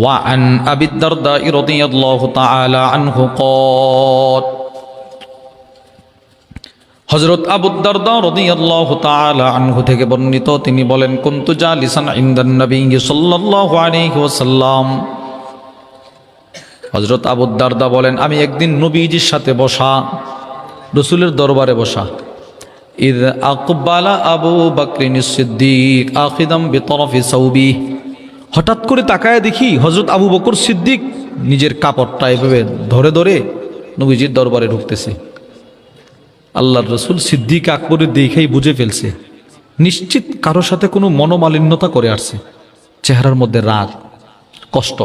وعن أبي الدرداء رضي الله تعالى عنه قال হযরত আবু দারদা রাদিয়াল্লাহু তাআলা আনহু থেকে বর্ণিত, তিনি বলেন, কুনতু জালিসান ইনদান নবী সাল্লাল্লাহু আলাইহি ওয়াসাল্লাম। হযরত আবু দারদা বলেন, আমি একদিন নবীজির সাথে বসা, রাসূলের দরবারে বসা। ইয আকবালা আবু বকর সিদ্দিক আখিদাম বিতরফি সাওবি, হঠাৎ করে তাকায় দেখি হযরত আবু বকর সিদ্দিক নিজের কাপড়টা এভাবে ধরে ধরে নবীজির দরবারে ঢুকতেছে। আল্লাহর রসুল সিদ্দিক আকবরের দেখেই বুঝে ফেলছে, নিশ্চিত কারোর সাথে কোনো মনোমালিন্যতা করে আসছে, চেহারার মধ্যে রাগ, কষ্ট।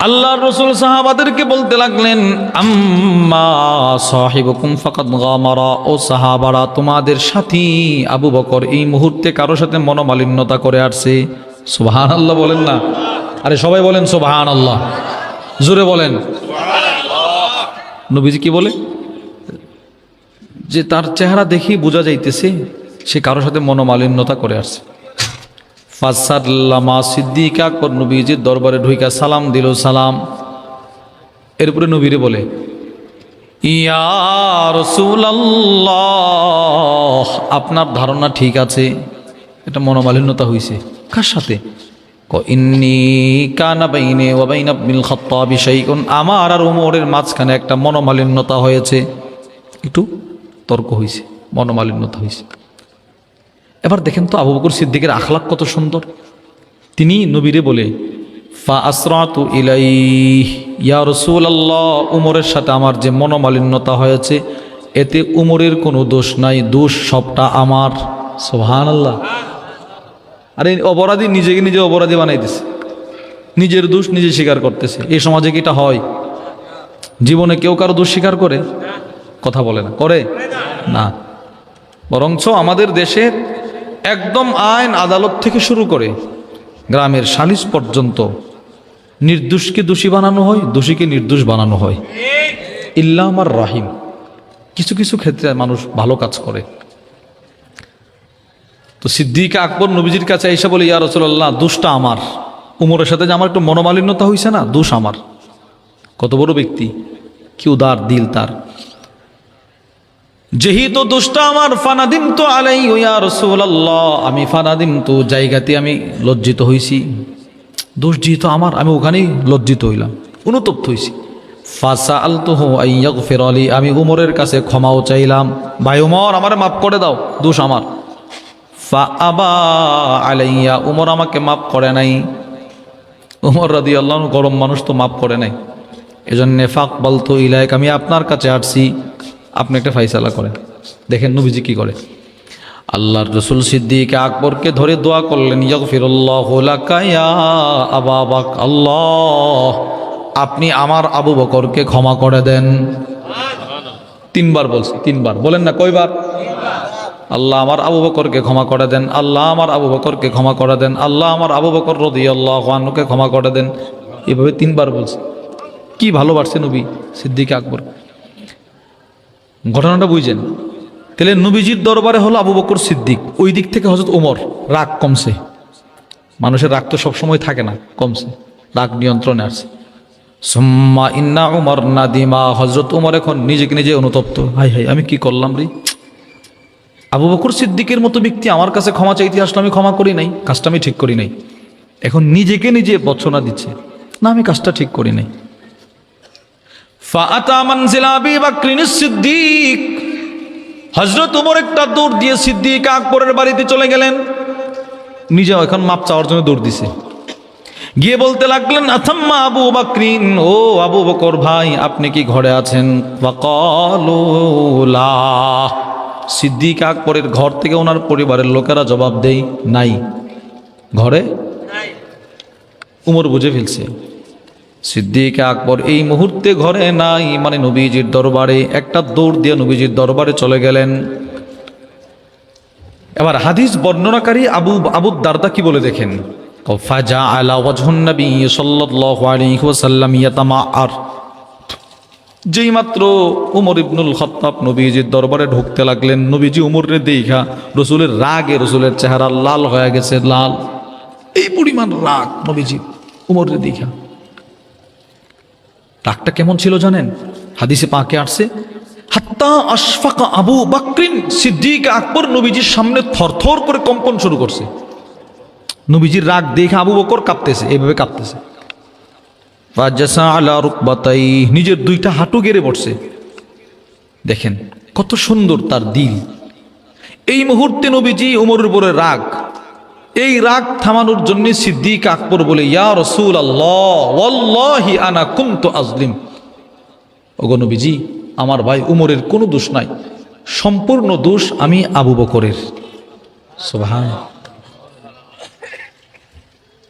আল্লাহর রসুল সাহাবাদেরকে বলতে লাগলেন, আম্মা সাহিবুকুম ফাকাদ গামারা, ও সাহাবারা, তোমাদের সাথী আবু বকর এই মুহূর্তে কারোর সাথে মনোমালিন্যতা করে আসছে। সুবহানাল্লাহ বলেন না? আরে সবাই বলেন সুবহানাল্লাহ, জোরে বলেন। নবীজি কি বলে যে তার চেহারা দেখেই বোঝা যাইতেছে সে কারোর সাথে মনোমালিন্যতা করে আসছে। ফাসাল্লামা, সিদ্দিক আকবর নবীজির দরবারে ঢুইকা সালাম দিল, সালাম। এরপরে নবীরে বলে, ইয়া রাসূলুল্লাহ, আপনার ধারণা ঠিক আছে, এটা মনোমালিন্যতা হইছে। কার সাথে? ইন্নী কানা বাইনি ওয়া বাইনা ইবনুল খাত্তাব শাইউন, আমার আর ওমরের মাঝখানে একটা মনোমালিন্যতা হয়েছে, একটু তর্ক হয়েছে, মনোমালিন্যতা হয়েছে। এবার দেখেন তো আবু বকর সিদ্দিকের আখলাক কত সুন্দর। তিনি নবীরে বলে, ফা আসরাতু ইলাইহি ইয়া রাসূলুল্লাহ, উমরের সাথে আমার যে মনোমালিন্যতা হয়েছে এতে উমরের কোনো দোষ নাই, দোষ সবটা আমার। সুবহানাল্লাহ। আরে অপরাধী নিজেকে নিজে অপরাধী বানাইতেছে, নিজের দোষ নিজে স্বীকার করতেছে। এই সমাজে কি এটা হয়? জীবনে কেউ কারো দোষ স্বীকার করে? কথা বলে না, করে না। বরঞ্চ আমাদের দেশের একদম আইন আদালত থেকে শুরু করে গ্রামের সালিশ পর্যন্ত নির্দোষকে দোষী বানানো হয়, দোষীকে নির্দোষ বানানো হয়। ইল্লা আমার রাহিম, কিছু কিছু ক্ষেত্রে মানুষ ভালো কাজ করে। তো সিদ্দিক আকবর নবীজির কাছে এসে বলে, ইয়া রাসূলুল্লাহ, দোষটা আমার, উমরের সাথে যে আমার একটু মনোমালিন্যতা হয়েছে না, দোষ আমার। কত বড় ব্যক্তি, কি উদার দিল তার। যেহেতু দোষটা আমার, ফানাদিম তো আলাই ইয়া রাসূলুল্লাহ, আমি ফানাদিম তো জায়গাতে আমি লজ্জিত হইছি। দোষ যেহেতু আমার, আমি ওখানেই লজ্জিত হইলাম, অনুতপ্ত হইছি। ফাসাআলতুহু আইয়াগফির লি, আমি উমরের কাছে ক্ষমাও চাইলাম, ভাই উমর আমারে মাফ করে দাও, দোষ আমার। ফাআবা আলাইয়া, উমর আমাকে মাফ করে নাই। উমর রাদিয়াল্লাহু আনহু গরম মানুষ, তো মাফ করে নাই। এজন্য ফাকবালতু ইলাইক, আমি আপনার কাছে আসছি, আপনি একটা ফাইসালা করেন। দেখেন নবীজি কি করে। আল্লাহর রাসূল সিদ্দিক আকবরকে ধরে দোয়া করলেন, ইয়াগফিরুল্লাহু লাকা ইয়া আবা বকর, আল্লাহ আপনি আমার আবু বকরকে ক্ষমা করে দেন। তিনবার বলছি, তিনবার বলেন না, কয়বার? আল্লাহ আমার আবু বকরকে ক্ষমা করে দেন, আল্লাহ আমার আবু বকরকে ক্ষমা করে দেন, আল্লাহ আমার আবু বকর রাদিয়াল্লাহু আনহুকে ক্ষমা করে দেন। এভাবে তিনবার বলছে। কি ভালোবাসছে নবী সিদ্দিক আকবর। ঘটনাটা বুঝছেন? তাহলে নবীজির দরবারে হলো আবু বকর সিদ্দিক, ওই দিক থেকে হযরত ওমর রাগ কমছে। মানুষের রাগ তো সবসময় থাকে না, কমছে, রাগ নিয়ন্ত্রণে আসছে। সুম্মা ইন্না উমর নাদিমা, হযরত ওমর এখন নিজেকে নিজে অনুতপ্ত, হাই হাই আমি কি করলাম রে। আবু বকর সিদ্দিকের মতো ব্যক্তি আমার কাছে ক্ষমা চাইতে আসলে আমি ক্ষমা করি নাই, কাজটা আমি ঠিক করি নাই। এখন নিজেকে নিজে বর্ষনা দিচ্ছে, না আমি কাজটা ঠিক করি নাই। ফাআতা মানজিলা আবি বকর সিদ্দিক, হযরত ওমর একটা দৌড় দিয়ে সিদ্দিক আকবরের বাড়িতে চলে গেলেন। নিজেও এখন মাপ চাওয়ার জন্য দৌড় দিছে। গিয়ে বলতে লাগলেন, আথাম্মা আবু বকরিন, ও আবু বকর ভাই, আপনি কি ঘরে আছেন? ফাকালু লা, সিদ্দিক আকবরের ঘর থেকে ওনার পরিবারের লোকেরা জবাব দেয়, নাই, ঘরে নাই। উমর বুঝে ফেলছে সিদ্দিক আকবর এই মুহূর্তে ঘরে নাই, মানে নবীজির দরবারে। একটা দৌড় দিয়ে নবীজির দরবারে চলে গেলেন। এবার হাদিস বর্ণনাকারী আবু দারদা কি বলে দেখেন, ফাজাআলা ওয়াজহুন নবী সাল্লাল্লাহু আলাইহি ওয়াসাল্লাম ইয়াতামাআর, যেই মাত্র উমর ইবনুল খাত্তাব নবীজির দরবারে ঢুকতে লাগলেন, নবীজি উমরে দেখা রসুলের রাগে রসুলের চেহারা লাল হয়ে গেছে, লাল, এই পরিমাণ রাগ নবীজি। উমরের দেখা। রাগটা কেমন ছিল জানেন? হাদিসে পাকে আসছে, হাত্তা আশফাকা আবু বকরিন সিদ্দিক আকবর নবীজির সামনে থরথর করে কম্পন শুরু করছে। নবীজির রাগ দেখে আবু বকর কাঁপতেছে, এইভাবে কাঁপতেছে। ফাজাসা আলা রুকবাতাই, নিজের দুইটা হাঁটু গেড়ে পড়ছে। দেখেন কত সুন্দর তার দিল। এই মুহূর্তে নবীজি উমরের উপরে রাগ, এই রাগ থামানোর জন্য সিদ্দিক আকবর বলে, ইয়া রাসূলুল্লাহ ওয়াল্লাহি আনা কুনতু আজলিম। ওগো নবীজি, আমার ভাই উমরের কোনো দোষ নাই, সম্পূর্ণ দোষ আমি আবু বকরের। সুবহানাল্লাহ।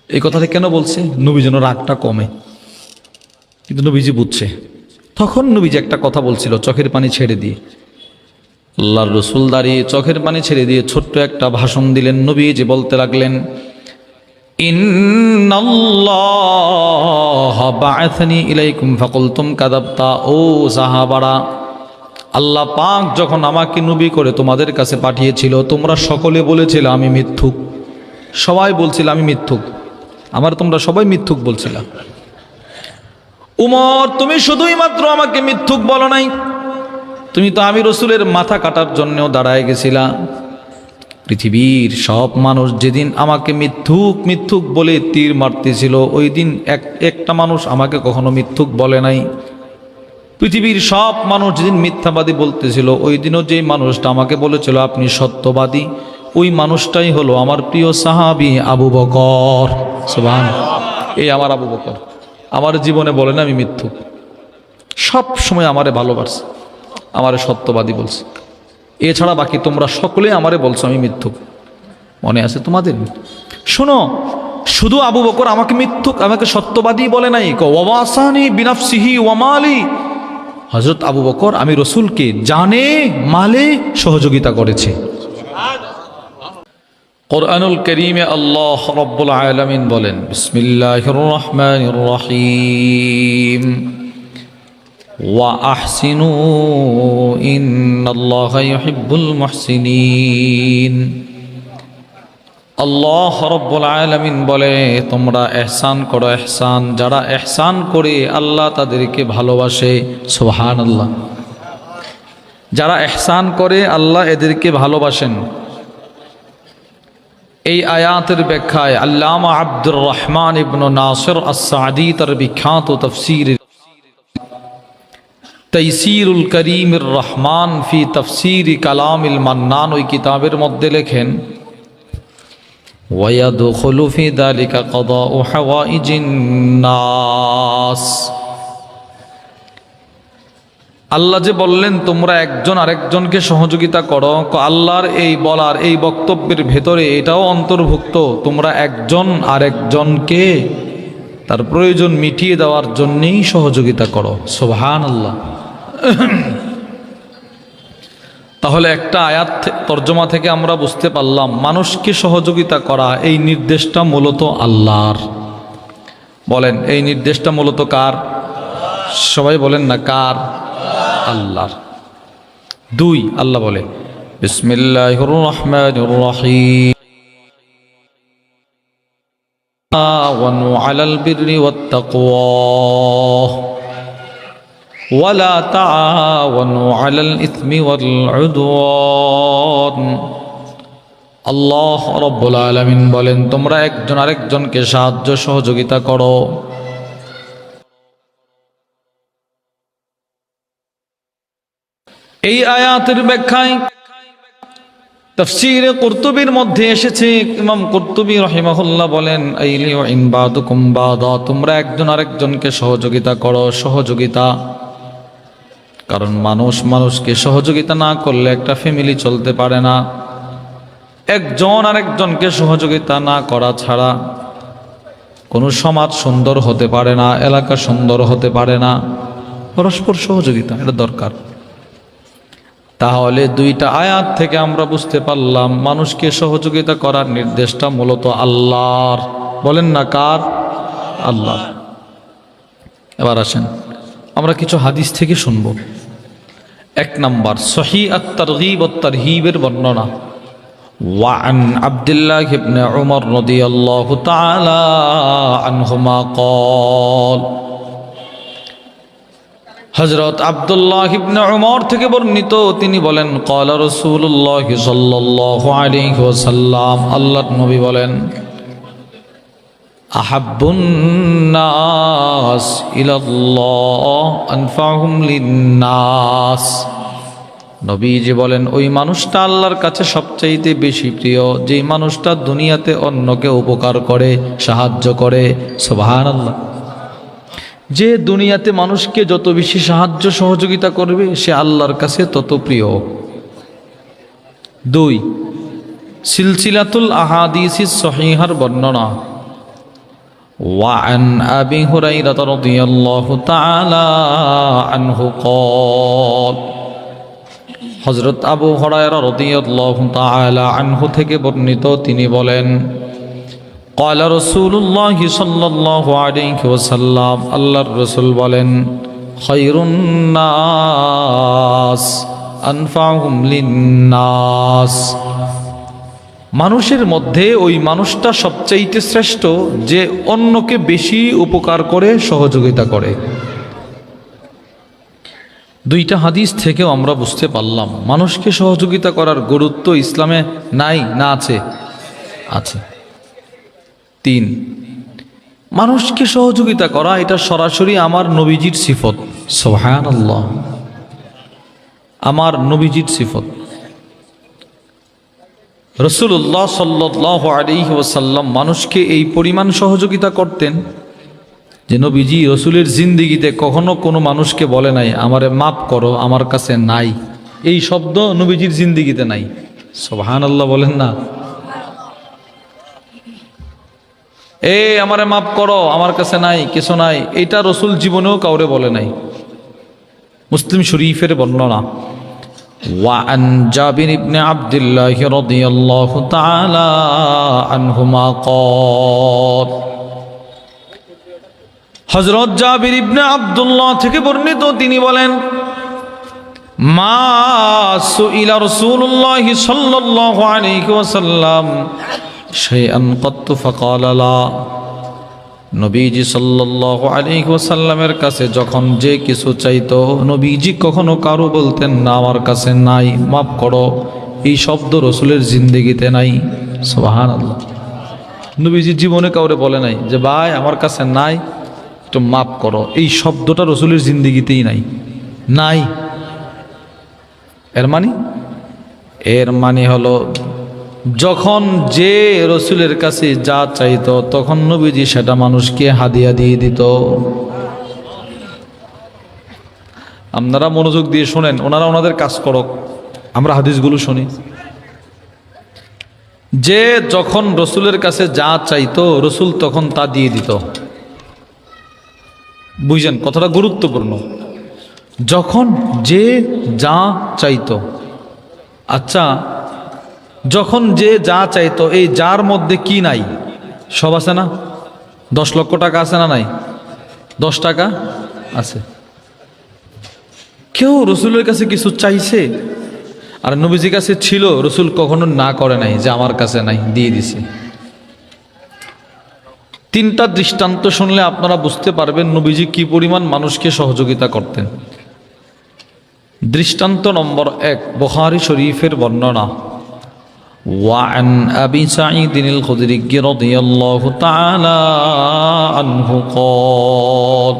এই কথাটা কেন বলছে? নবী যেন রাগটা কমে। কিন্তু নবীজি বুঝছে। তখন নবীজি একটা কথা বলছিল চোখের পানি ছেড়ে দিয়ে। আল্লাহর রাসূল দাঁড়িয়ে চোখের পানি ছেড়ে দিয়ে ছোট্ট একটা ভাষণ দিলেন। নবীজি বলতে লাগলেন, ইন্নাল্লাহা বাআসানি ইলাইকুম ফাকুলতুম কাযাবতা। ও সাহাবারা, আল্লাহ পাক যখন আমাকে নবী করে তোমাদের কাছে পাঠিয়েছিল, তোমরা সকলে বলেছিলে আমি মিথ্যুক। সবাই বলছিল আমি মিথ্যুক, আমার তোমরা সবাই মিথ্যুক বলছিলা। উমর, তুমি শুধুই মাত্র আমাকে মিথ্যুক বলো নাই, তুমি তো আমি রসুলের মাথা কাটার জন্যও দাঁড়ায় গেছিলা। পৃথিবীর সব মানুষ যেদিন আমাকে মিথ্যুক মিথ্যুক বলে তীর মারতেছিল, ওই দিন একটা মানুষ আমাকে কখনো মিথ্যুক বলে নাই। পৃথিবীর সব মানুষ যেদিন মিথ্যাবাদী বলতেছিল, ওই দিনও যে মানুষটা আমাকে বলেছিল আপনি সত্যবাদী, ওই মানুষটাই হলো আমার প্রিয় সাহাবী আবু বকর। সুবহানাল্লাহ। এই আমার আবু বকর আমার জীবনে বলেন আমি মিথ্যুক, সব সময় আমারে ভালোবাসছে, আমারে সত্যবাদী বলছে। এছাড়া বাকি তোমরা সকলে আমারে বলছো আমি মিথ্যুক। মনে আছে তোমাদের? শোনো, শুধু আবু বকর আমাকে মিথ্যুক, আমাকে সত্যবাদী বলে নাই, ওয়াসানি বিনাফসিহি ওয়ামালি। হযরত আবু বকর আমি রসুলকে জানে মালে সহযোগিতা করেছে। কুরআনুল কারীমে আল্লাহ রাব্বুল আলামিন বলেন, বিসমিল্লাহির রহমানির রহিম, ওয়া আহসিনু ইন্নাল্লাহা ইউহিব্বুল মুহসিনিন। আল্লাহ রাব্বুল আলামিন বলে, তোমরা ইহসান করো ইহসান, যারা ইহসান করে আল্লাহ তাদেরকে ভালোবাসে। সুবহানাল্লাহ। যারা ইহসান করে আল্লাহ এদেরকে ভালোবাসেন। এই আয়াতের ব্যাখ্যায় আল্লামা আব্দুর রহমান ইবনে নাসির আস-সাদি তার বিখ্যাত তাফসীর তাইসিরুল করিমির রহমান ফি তাফসীর কালামিল মান্নান, ওই কিতাবের মধ্যে লেখেন, ওয়ায়াদখুলু ফি যালিকা কাদাউ হাওয়াইজিন নাস। আল্লাহ যে বললেন তোমরা একজন আরেকজনকে সহযোগিতা করো, আল্লাহর এই বলার এই বক্তব্যের ভেতরে এটাও অন্তর্ভুক্ত, তোমরা একজন আরেকজনকে তার প্রয়োজন মিটিয়ে দেওয়ার জন্যেই সহযোগিতা করো। সুবহানাল্লাহ। তাহলে একটা আয়াত তর্জমা থেকে আমরা বুঝতে পারলাম মানুষকে সহযোগিতা করা এই নির্দেশটা মূলত আল্লাহর। বলেন এই নির্দেশটা মূলত কার? সবাই বলেন না কার? আল্লাহর। দুই, আল্লাহ বলে বিসমিল্লাহির রহমানির রহিম, তাআওয়ানু আলাল বিররি ওয়াত তাকওয়া ওয়ালা তাআওয়ানু আলাল ইসমি ওয়াল উদওয়ান। আল্লাহ রাব্বুল আলামিন বলেন তোমরা একজন আরেকজনকে সাহায্য সহযোগিতা করো। এই আয়াতের ব্যাখ্যায় তাফসীরে কুরতুবীর মধ্যে এসেছে, ইমাম কুরতুবী রাহিমাহুল্লাহ বলেন, আইলি ওয়া ইন বাদুকুম বাদা, তোমরা একজন আরেকজনকে সহযোগিতা করো। সহযোগিতা, কারণ মানুষ মানুষকে সহযোগিতা না করলে একটা ফ্যামিলি চলতে পারে না। একজন আরেকজনকে সহযোগিতা না করা ছাড়া কোনো সমাজ সুন্দর হতে পারে না, এলাকা সুন্দর হতে পারে না। পরস্পর সহযোগিতা এটা দরকার। তাহলে দুইটা আয়াত থেকে আমরা বুঝতে পারলাম মানুষকে সহযোগিতা করার নির্দেশটা মূলত আল্লাহর। বলেন না কার? আল্লাহর। এবার আসেন আমরা কিছু হাদিস থেকে শুনব। এক নাম্বার, সহিহ আত-তারগীব ওয়াত তারহীবের বর্ণনা। وعن عبد الله بن عمر رضي الله تعالى عنهما قال হযরত আব্দুল্লাহ ইবনে উমর থেকে বর্ণিত তিনি বলেন قال رسول الله صلى الله عليه وسلم আল্লাহর নবী বলেন আহাব্বুন নাস ইলাল্লাহ আনফাহুম লিন্নাস নবীজি বলেন ওই মানুষটা আল্লাহর কাছে সবচাইতে বেশি প্রিয় যেই মানুষটা দুনিয়াতে অন্যকে উপকার করে সাহায্য করে সুবহানাল্লাহ যে দুনিয়াতে মানুষকে যত বেশি সাহায্য সহযোগিতা করবে সে আল্লাহর কাছে তত প্রিয়। 2 সিলসিলাতুল আহাদিসিস সহিহার বর্ণনা وعن أبي هريرة رضي الله تعالى عنه قال হযরত আবু হুরায়রা রাদিয়াল্লাহু তাআলা আনহু থেকে বর্ণিত তিনি বলেন قال رسول الله صلى الله عليه وسلم আল্লাহর রাসূল বলেন খায়রুন নাস আনফাহুম লিন্নাস মানুষের মধ্যে ওই মানুষটা সবচাইতে শ্রেষ্ঠ যে অন্যকে বেশি উপকার করে সহযোগিতা করে। 2টা হাদিস থেকেও আমরা বুঝতে পারলাম মানুষকে সহযোগিতা করার গুরুত্ব ইসলামে নাই না আছে? আছে। 3 মানুষকে সহযোগিতা করা এটা সরাসরি আমার নবীজির সিফত সুবহানাল্লাহ আমার নবীজির সিফত। রাসূলুল্লাহ সাল্লাল্লাহু আলাইহি ওয়াসাল্লাম মানুষকে এই পরিমাণ সহযোগিতা করতেন যে নবীজি রাসূলের জিন্দেগিতে কখনো কোনো মানুষকে বলে নাই আমারে মাফ করো আমার কাছে নাই, এই শব্দ নবীজির জিন্দেগিতে নাই। সুবহানাল্লাহ বলেন না, আমারে মাফ করো আমার কাছে নাই কিছু নাই, এটা রাসূল জীবনেও কাউরে বলে নাই। মুসলিম শরীফের বর্ণনা وعن جابر بن عبد الله رضي الله تعالى عنهما قال হযরত জাবির ইবনে আব্দুল্লাহ থেকে বর্ণিত তিনি বলেন মা সুইলা রাসূলুল্লাহ সাল্লাল্লাহু আলাইহি ওয়াসাল্লাম শাইআন ক্বাত্তু ফাকালা লা নবীজি সাল্লাল্লাহু আলাইহি ওয়াসাল্লামের কাছে যখন যে কিছু চাইতো নবীজি কখনো কারো বলতেন না আমার কাছে নাই মাফ করো, এই শব্দ রাসূলের জিন্দেগিতে নাই। সুবহানাল্লাহ নবীজি জীবনে কাউরে বলে নাই যে ভাই আমার কাছে নাই একটু মাফ করো, এই শব্দটা রাসূলের জিন্দেগিতেই নাই নাই। এর মানে হলো যখন যে রাসূলের কাছে যা চাইতো তখন নবীজি সেটা মানুষকে হাদিয়া দিয়ে দিত। আপনারা মনোযোগ দিয়ে শোনেন, ওনারা ওনাদের কাজ করক, আমরা হাদিসগুলো শুনি। যে যখন রাসূলের কাছে যা চাইতো রাসূল তখন তা দিয়ে দিত। বুঝছেন কথাটা গুরুত্বপূর্ণ। যখন যে যা চাইতো, আচ্ছা যখন যে যা চাইতো এই যার মধ্যে কি নাই? সব আছে না? 10 লক্ষ টাকা আছে না নাই? 10 টাকা আছে। কেউ রাসূলের কাছে কিছু চাইছে আর নবীজির কাছে ছিল, রাসূল কখনো না করে নাই যে আমার কাছে নাই, দিয়ে দিছে। 3টা দৃষ্টান্ত শুনলে আপনারা বুঝতে পারবেন নবীজি কি পরিমাণ মানুষকে সহযোগিতা করতেন। দৃষ্টান্ত নম্বর 1 বুখারী শরীফের বর্ণনা وعن أبي سعيد الخدري رضي الله تعالى عنه قال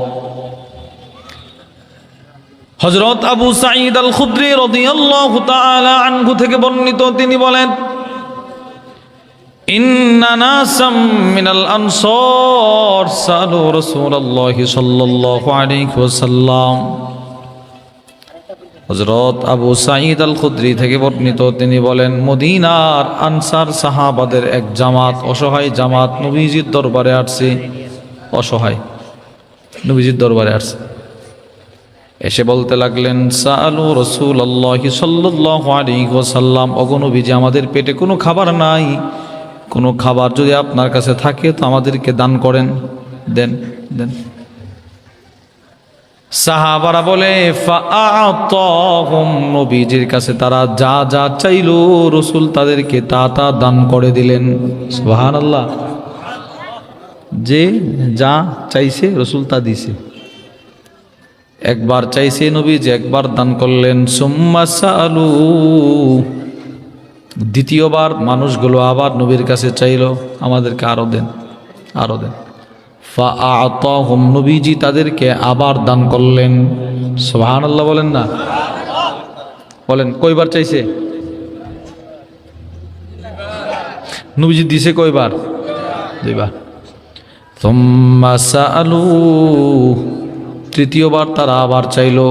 হযরত আবু সাঈদ আল খুদরি রাদিয়াল্লাহু তাআলা আনহু থেকে বর্ণিত তিনি বলেন ইন্না নাসাম মিনাল আনসার সালু রাসূলুল্লাহি সাল্লাল্লাহু আলাইহি ওয়াসাল্লাম হযরত আবু সাঈদ আল খুদরি থেকে বর্ণিত তিনি বলেন মদিনার আনসার সাহাবাদের এক জামাত, অসহায় জামাত নবীজির দরবারে আসছে। অসহায় নবীজির দরবারে আসছে, এসে বলতে লাগলেন সাআলু রাসূলুল্লাহি সাল্লাল্লাহু আলাইহি ওয়াসাল্লাম, ওগো নবীজি আমাদের পেটে কোনো খাবার নাই, কোনো খাবার যদি আপনার কাছে থাকে তো আমাদেরকে দান করেন, দেন দেন। সাহাবারা বলে ফাআতাহুম, নবীজির কাছে তারা যা যা চাইলো রাসূল তাদেরকে তা তা দান করে দিলেন। সুবহানাল্লাহ। যে যা চাইছে রাসূল তা দিছে। একবার চাইছে নবীজি, একবার দান করলেন। সুম্মা সাআলু, দ্বিতীয়বার মানুষগুলো আবার নবীর কাছে চাইলো, আমাদেরকে আরো দেন, আরো দেন। ফাআতাহুম, নবীজি তাদেরকে আবার দান করলেন। সুবহানাল্লাহ বলেন না, বলেন কয়বার চাইছে? নবীজি দিছে কয়বার? দুইবার। সুম্মা সাআলু, তৃতীয়বার তারা আবার চাইলো।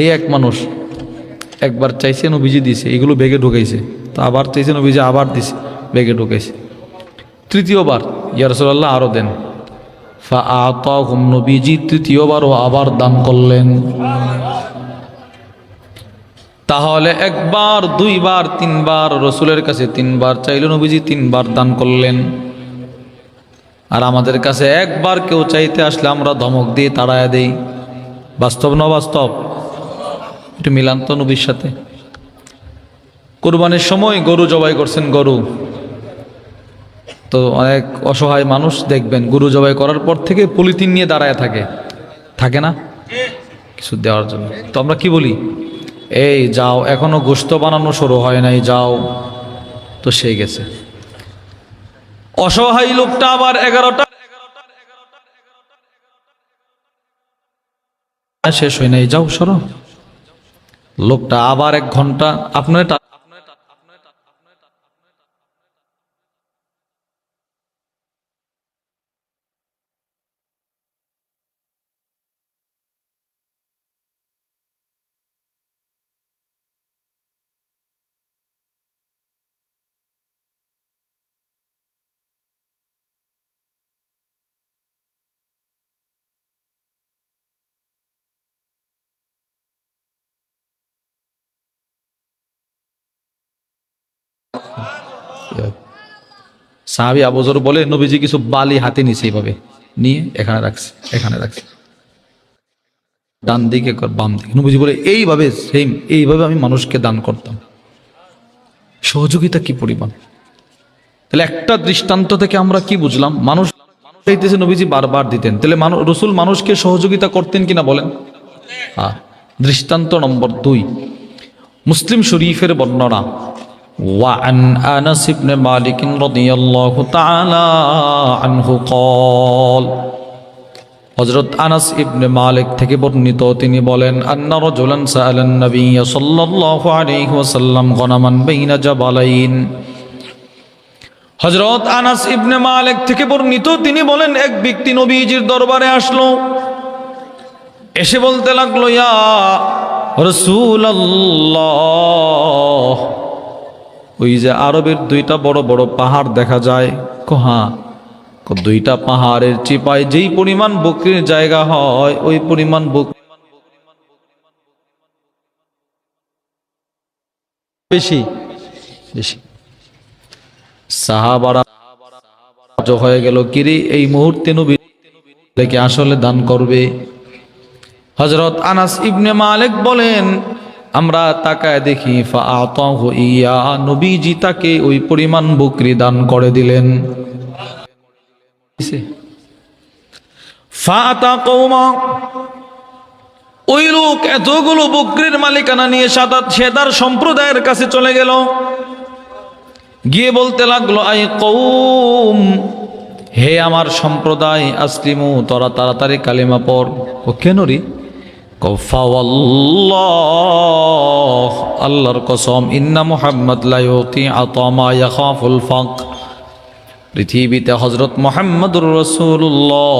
এই এক মানুষ একবার চাইছে, নবীজি দিছে, এগুলো বেগে ঢুকাইছে। তো আবার চাইছে, নবীজি আবার দিছে, বেগে ঢুকাইছে। তৃতীয়বার ইয়া রাসূলুল্লাহ আরো দেন। ফাআতাহুম, নবীজি তৃতীয়বারও আবার দান করলেন। তাহলে একবার, দুইবার, তিনবার রসুলের কাছে তিনবার চাইল, নবীজি তিনবার দান করলেন। আর আমাদের কাছে একবার কেউ চাইতে আসলে আমরা ধমক দিয়ে তাড়ায়া দেই। বাস্তব না বাস্তব? একটু মিলান তো নবীর সাথে। কুরবানির সময় গরু জবাই করছেন, গরু তো অনেক অসহায় মানুষ দেখবেন গরু জবাই করার পর থেকে পলিথিন নিয়ে দাঁড়ায় থাকে, থাকে না কিছু দেওয়ার জন্য। তো আমরা কি বলি? এই যাও, এখনো গোশত বানানো শুরু হয় নাই, যাও। তো সে গেছে। অসহায় লোকটা আবার 11টা শেষ হয় নাই, যাও সরো। লোকটা আবার 1 ঘন্টা আপনার সাহাবী আবু যর বলে নবীজি কিছু বালি হাতে নিছে, এইভাবে নিয়ে এখানে রাখছে, এখানে রাখছে, ডান দিকে কর, বাম দিকে। নবীজি বলে এইভাবে সেম এইভাবে আমি মানুষকে দান করতাম। সহযোগিতা কি পরিমাণ! তাহলে একটা দৃষ্টান্ত থেকে আমরা কি বুঝলাম? মানুষ চাইতেছে, নবীজি বারবার দিতেন। তাহলে রসুল মানুষকে সহযোগিতা করতেন কিনা বলেন? হ্যাঁ। দৃষ্টান্ত নম্বর 2, মুসলিম শরীফের বর্ণনা। وعن أنس بن مالك رضي الله تعالى عنه قال, হযরত আনাস ইবনে মালিক থেকে বর্ণিত, তিনি বলেন, আন্না রাজুলান সাআলান নবী সাল্লাল্লাহু আলাইহি ওয়াসাল্লাম গনামান বাইনা জাবালাইন। হযরত আনাস ইবনে মালিক থেকে বর্ণিত, তিনি বলেন, এক ব্যক্তি নবীজির দরবারে আসলো, এসে বলতে লাগলো, ইয়া রাসূলুল্লাহ, ওই যে আরবের 2টা বড় বড় পাহাড় দেখা যায়। হ্যাঁ। 2টা পাহাড়ের চিপায় যেই পরিমাণ বকরির জায়গা হয়, ওই পরিমাণ বেশি বেশি। সাহাবারা হয়ে গেল, কিরে এই মুহূর্তে নবী থেকে আসলে দান করবে? হযরত আনাস ইবনে মালিক বলেন, আমরা তাকায় দেখি, ফাআতাহু ইয়া, নবীজি তাকে ওই পরিমাণ বকরি দান করে দিলেন। ফাআতা কওমা, ওই লোক এতগুলো বকরির মালিকানা নিয়ে সে তার সম্প্রদায়ের কাছে চলে গেল, গিয়ে বলতে লাগলো, আই কওম, হে আমার সম্প্রদায়, আসলিমু, তোরা তাড়াতাড়ি কালিমা পড়। ও কেন রে? আল্লাহর কসম, ইন্না মুহাম্মদ লা ইউতি আতা মা ইয়াখাফুল ফাক, পৃথিবীতে হযরত মুহাম্মদুর রাসূলুল্লাহ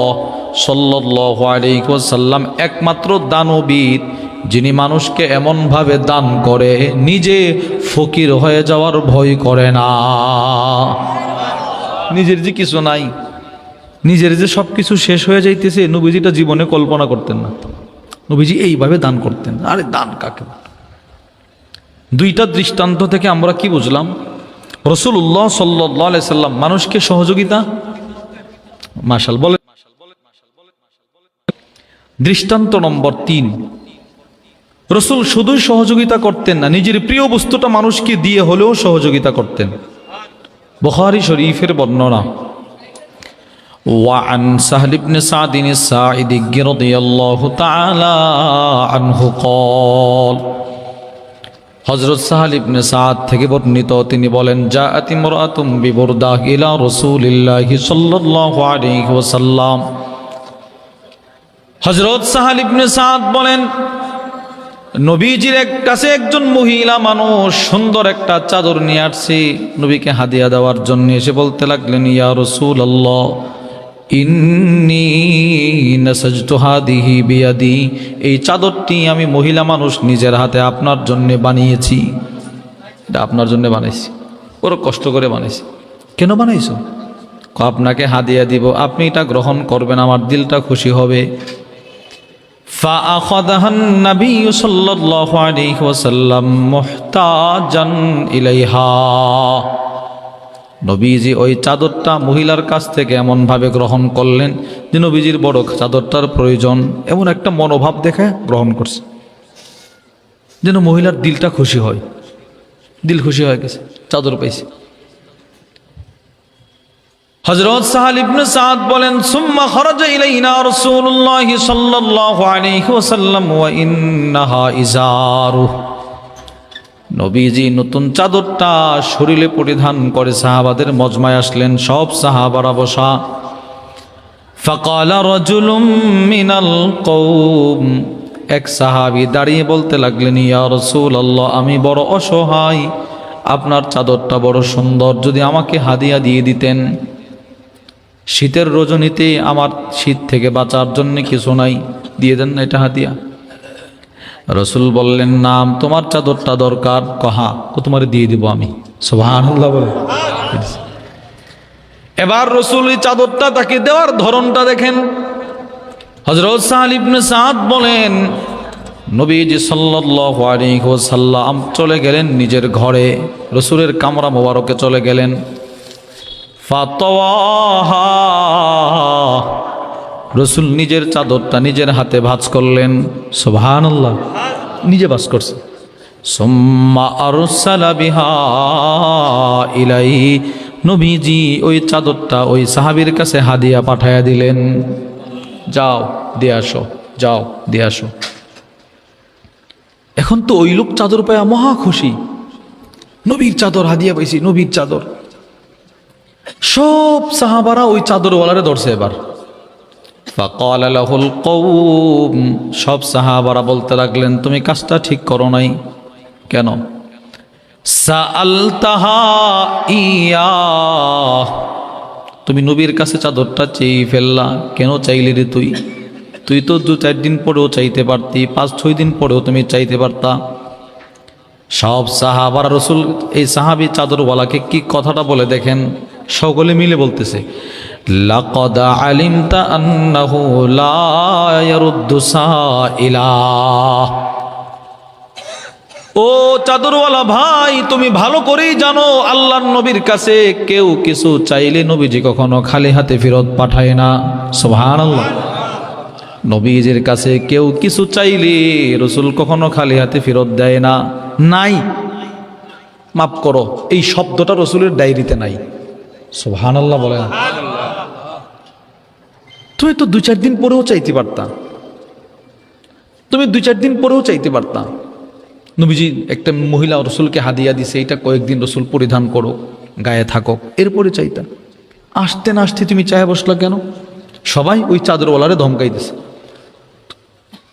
সাল্লাল্লাহু আলাইহি ওয়াসাল্লাম একমাত্র দানবীর, যিনি মানুষকে এমন ভাবে দান করে নিজে ফকির হয়ে যাওয়ার ভয় করে না। নিজের যে কিছু নাই, নিজের যে সবকিছু শেষ হয়ে যাইতেছে, নবীজিটা জীবনে কল্পনা করতেন না। নবীজি এইভাবে দান করতেন। আরে দান কাকে? 2টা দৃষ্টান্ত থেকে আমরা কি বুঝলাম? রাসূলুল্লাহ সাল্লাল্লাহু আলাইহি সাল্লাম মানুষকে সহযোগিতা, মাশাআল্লাহ বলে, দৃষ্টান্ত নম্বর 3, রসুল শুধুই সহযোগিতা করতেন না, নিজের প্রিয় বস্তুটা মানুষকে দিয়ে হলেও সহযোগিতা করতেন। বুখারী শরীফের বর্ণনা, وعن سهل بن سعد الساعدي رضي الله تعالى عنه قال, হযরত সাহল ইবনে সাদ থেকে বর্ণিত, তিনি বলেন, জাআত ইমরাতুম বিবুরদাহ ইলা রাসূলিল্লাহি সাল্লাল্লাহু আলাইহি ওয়াসাল্লাম। হযরত সাহল ইবনে সাদ বলেন, নবীজির কাছে একজন মহিলা মানুষ সুন্দর একটা চাদর নিয়ে আসছে নবীকে হাদিয়া দেওয়ার জন্য। এসে বলতে লাগলেন, ইয়া রাসূলুল্লাহ, ইন্নী নাসাজতু হাদিহি বিয়াদি, এই চাদরটি আমি মহিলা মানুষ নিজের হাতে আপনার জন্য বানিয়েছি। এটা আপনার জন্য বানাইছি, বড় কষ্ট করে বানাইছি। কেন বানাইছো? আপনাকে হাদিয়া দিব, আপনি এটা গ্রহণ করবেন, আমার দিলটা খুশি হবে। فأخذها النبي صلى الله عليه وسلم محتاجا إليها। নবীজি ওই চাদরটা মহিলার কাছ থেকে এমনভাবে গ্রহণ করলেন যে নবীজির বড় চাদরটার প্রয়োজন, এমন একটা মনোভাব দেখে গ্রহণ করছে যেন মহিলার দিলটা খুশি হয়। দিল খুশি হয়ে গেছে, চাদর পাইছে। হযরত সাহল ইবনে সাদ বলেন, সুম্মা খরাজা ইলাইনা রাসূলুল্লাহ সাল্লাল্লাহু আলাইহি ওয়াসাল্লাম ওয়া ইন্নাহা ইজারু। নবীজি নতুন চাদরটা শরীরে পরিধান করে সাহাবাদের মজমায় আসলেন, সব সাহাবারা বসা। ফাকালা রাজুলুম মিনাল কওম, এক সাহাবী দাঁড়িয়ে বলতে লাগলেন, ইয়া রাসূলুল্লাহ, আমি বড় অসহায়, আপনার চাদরটা বড় সুন্দর, যদি আমাকে হাদিয়া দিয়ে দিতেন। শীতের রজনীতে আমার শীত থেকে বাঁচার জন্য কিছু নাই, দিয়ে দেন না এটা হাদিয়া। রসুল বললেন, নাম, তোমার চাদরটা দরকার? কহা, তোমার দিয়ে দিব আমি। সুবহানাল্লাহ বলে। এবার রসুল এই চাদরটা তাকে দেওয়ার ধরনটা দেখেন। হযরত সাহল ইবনে সাদ বলেন, নবীজি সাল্লাল্লাহু আলাইহি ওয়াসাল্লাম চলে গেলেন নিজের ঘরে, রসুলের কামরা মোবারকে চলে গেলেন। ফাতাওয়াহা, রসুল নিজের চাদরটা নিজের হাতে ভাঁজ করলেন। সুবহানাল্লাহ, নিজে ভাঁজ করছে। সুম্মা আরসালা বিহা ইলাইহি, নবীজি ওই চাদরটা ওই সাহাবীর কাছে হাদিয়া পাঠায়া দিলেন, যাও দিয়ে আসো, যাও দিয়ে আসো। এখন তো ওই লোক চাদর পায়া মহা খুশি, নবীর চাদর হাদিয়া পাইছি, নবীর চাদর। সব সাহাবারা ওই চাদরওয়ালারে ধরছে এবার। ফাকাল লাহুল কওম, সব সাহাবারা বলতে লাগলেন, তুমি কাজটা ঠিক করো নাই। কেন? সাআলতাহা ইয়া, তুমি নবীর কাছে চাদরটা চেয়ে ফেললা, কেন চাইলি রে তুই? তুই তো 2-4 দিন পরেও চাইতে পারতি, 5-6 দিন পরেও তুমি চাইতে পারতা। সব সাহাবারা রসুল এই সাহাবী চাদরওয়ালাকে কি কথাটা বলে দেখেন, সকলে মিলে বলতেছে, লাকাদ আলিমতা আন্নাহু লা ইয়ারুদ্দু সাইলা। ও চাদরওয়ালা ভাই, তুমি ভালো করেই জানো আল্লাহর নবীর কাছে কেউ কিছু চাইলে নবীজি কখনো খালি হাতে ফেরত পাঠায় না। সুবহানাল্লাহ, নবীজির কাছে কেউ কিছু চাইলে রসুল কখনো খালি হাতে ফেরত দেয় না। নাই, মাফ করো, এই শব্দটা রসুলের ডায়েরিতে নাই। সুবহানাল্লাহ বলে না। তুমি তো 2-4 দিন পরেও চাইতে পারতা, তুমি 2-4 দিন পরেও চাইতে পারতা। নবীজি একটা মহিলা রসুলকে হাদিয়া দিছে, এটা কয়েকদিন রসুল পরিধান করো, গায়ে থাকো, এরপরে চাইতা। আসতে না আসতে তুমি চায় বসলা কেন? সবাই ওই চাদরওয়ালারে ধমকাইতেছে।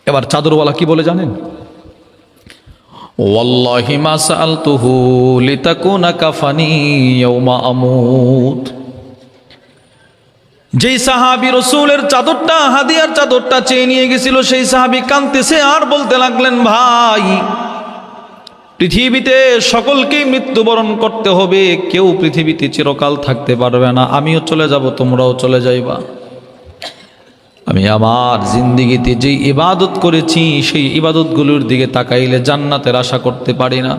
এবার চাদরওয়ালা কি বলে জানেন? ওয়াল্লাহি মা সাআলতুহু লিতাকুনা কাফানি ইয়াউমা আমুত। যেই সাহাবী রসুলের চাদরটা, হাদিয়ার চাদরটা চেয়ে নিয়ে গেছিল, সেই সাহাবী কাঁদতেছে আর বলতে লাগলেন, ভাই, পৃথিবীতে সকলকেই মৃত্যুবরণ করতে হবে, কেউ পৃথিবীতে চিরকাল থাকতে পারবে না, আমিও চলে যাব, তোমরাও চলে যাইবা। আমি আমার জিন্দিগিতে যে ইবাদত করেছি সেই ইবাদতগুলোর দিকে তাকাইলে জান্নাতের আশা করতে পারি না।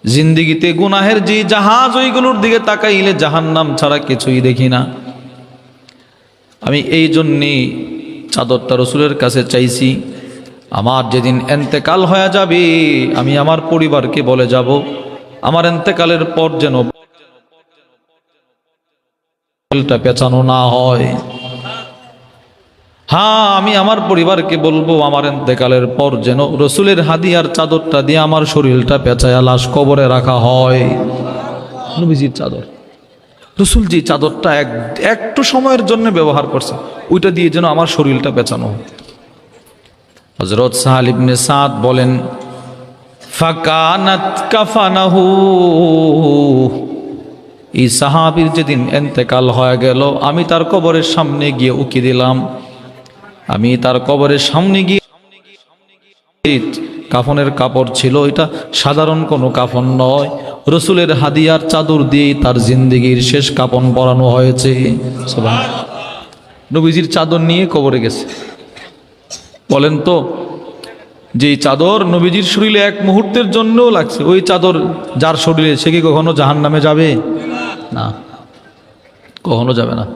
জিন্দিগিতে গুনাহের যে জাহাজ, ওইগুলোর দিকে তাকাইলে জাহান্নাম ছাড়া কিছুই দেখি না। আমি এই জন্যে চাদরটা রসুলের কাছে চাইছি। আমার যেদিন এন্তেকাল হয়ে যাবে আমি আমার পরিবারকে বলে যাব আমার এন্তেকালের পর যেন পেঁচানো না হয়। হ্যাঁ, আমি আমার পরিবারকে বলবো আমার এন্তেকালের পর যেন রসুলের হাদিয়ার চাদরটা দিয়ে আমার শরীরটা পেঁচায়া লাশ কবরে রাখা হয়। নবীজির চাদর, রসুল যে চাদরটা একটু সময়ের জন্য ব্যবহার করছে ওইটা দিয়ে যেন আমার শরীরটা পেঁচানো হয়। হযরত সাহাল ইবনে সাদ বলেন, ফাকানাত কাফানাহু, এই সাহাবীর যেদিন ইন্তেকাল হয়ে গেল আমি তার কবরের সামনে গিয়ে উকি দিলাম। আমি তার কবরের সামনে গিয়ে, কাফনের কাপড় ছিল, এটা সাধারণ কোনো কাফন নয়, রসুলের হাদিয়ার চাদর দিয়ে তার জিন্দেগির শেষ কাফন পরানো হয়েছে। সুবহানাল্লাহ। নবীজির চাদর নিয়ে কবরে গেছে। বলেন তো, যে চাদর নবীজির শরীরে এক মুহূর্তের জন্যও লাগছে, ওই চাদর যার শরীরে, সে কি কখনো জাহান্নামে যাবে? না, কখনো যাবে না।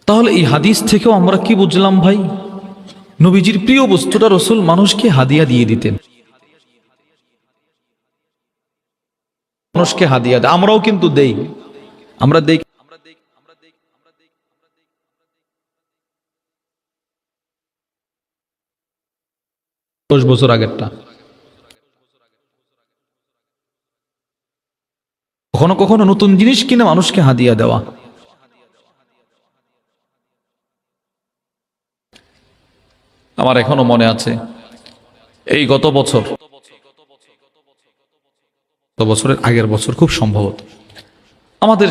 তাহলে এই হাদিস থেকেও আমরা কি বুঝলাম ভাই? নবীজির প্রিয় বস্তুটা রসুল মানুষকে হাদিয়া দিয়ে দিতেন। মানুষকে হাদিয়া দেয়, আমরাও কিন্তু দেই। আমরা দেই 10 বছর আগেরটা। কখনো কখনো নতুন জিনিস কিনে মানুষকে হাদিয়া দেওয়া। আমার এখনো মনে আছে, এই গত বছরের আগের বছর খুব সম্ভবত আমাদের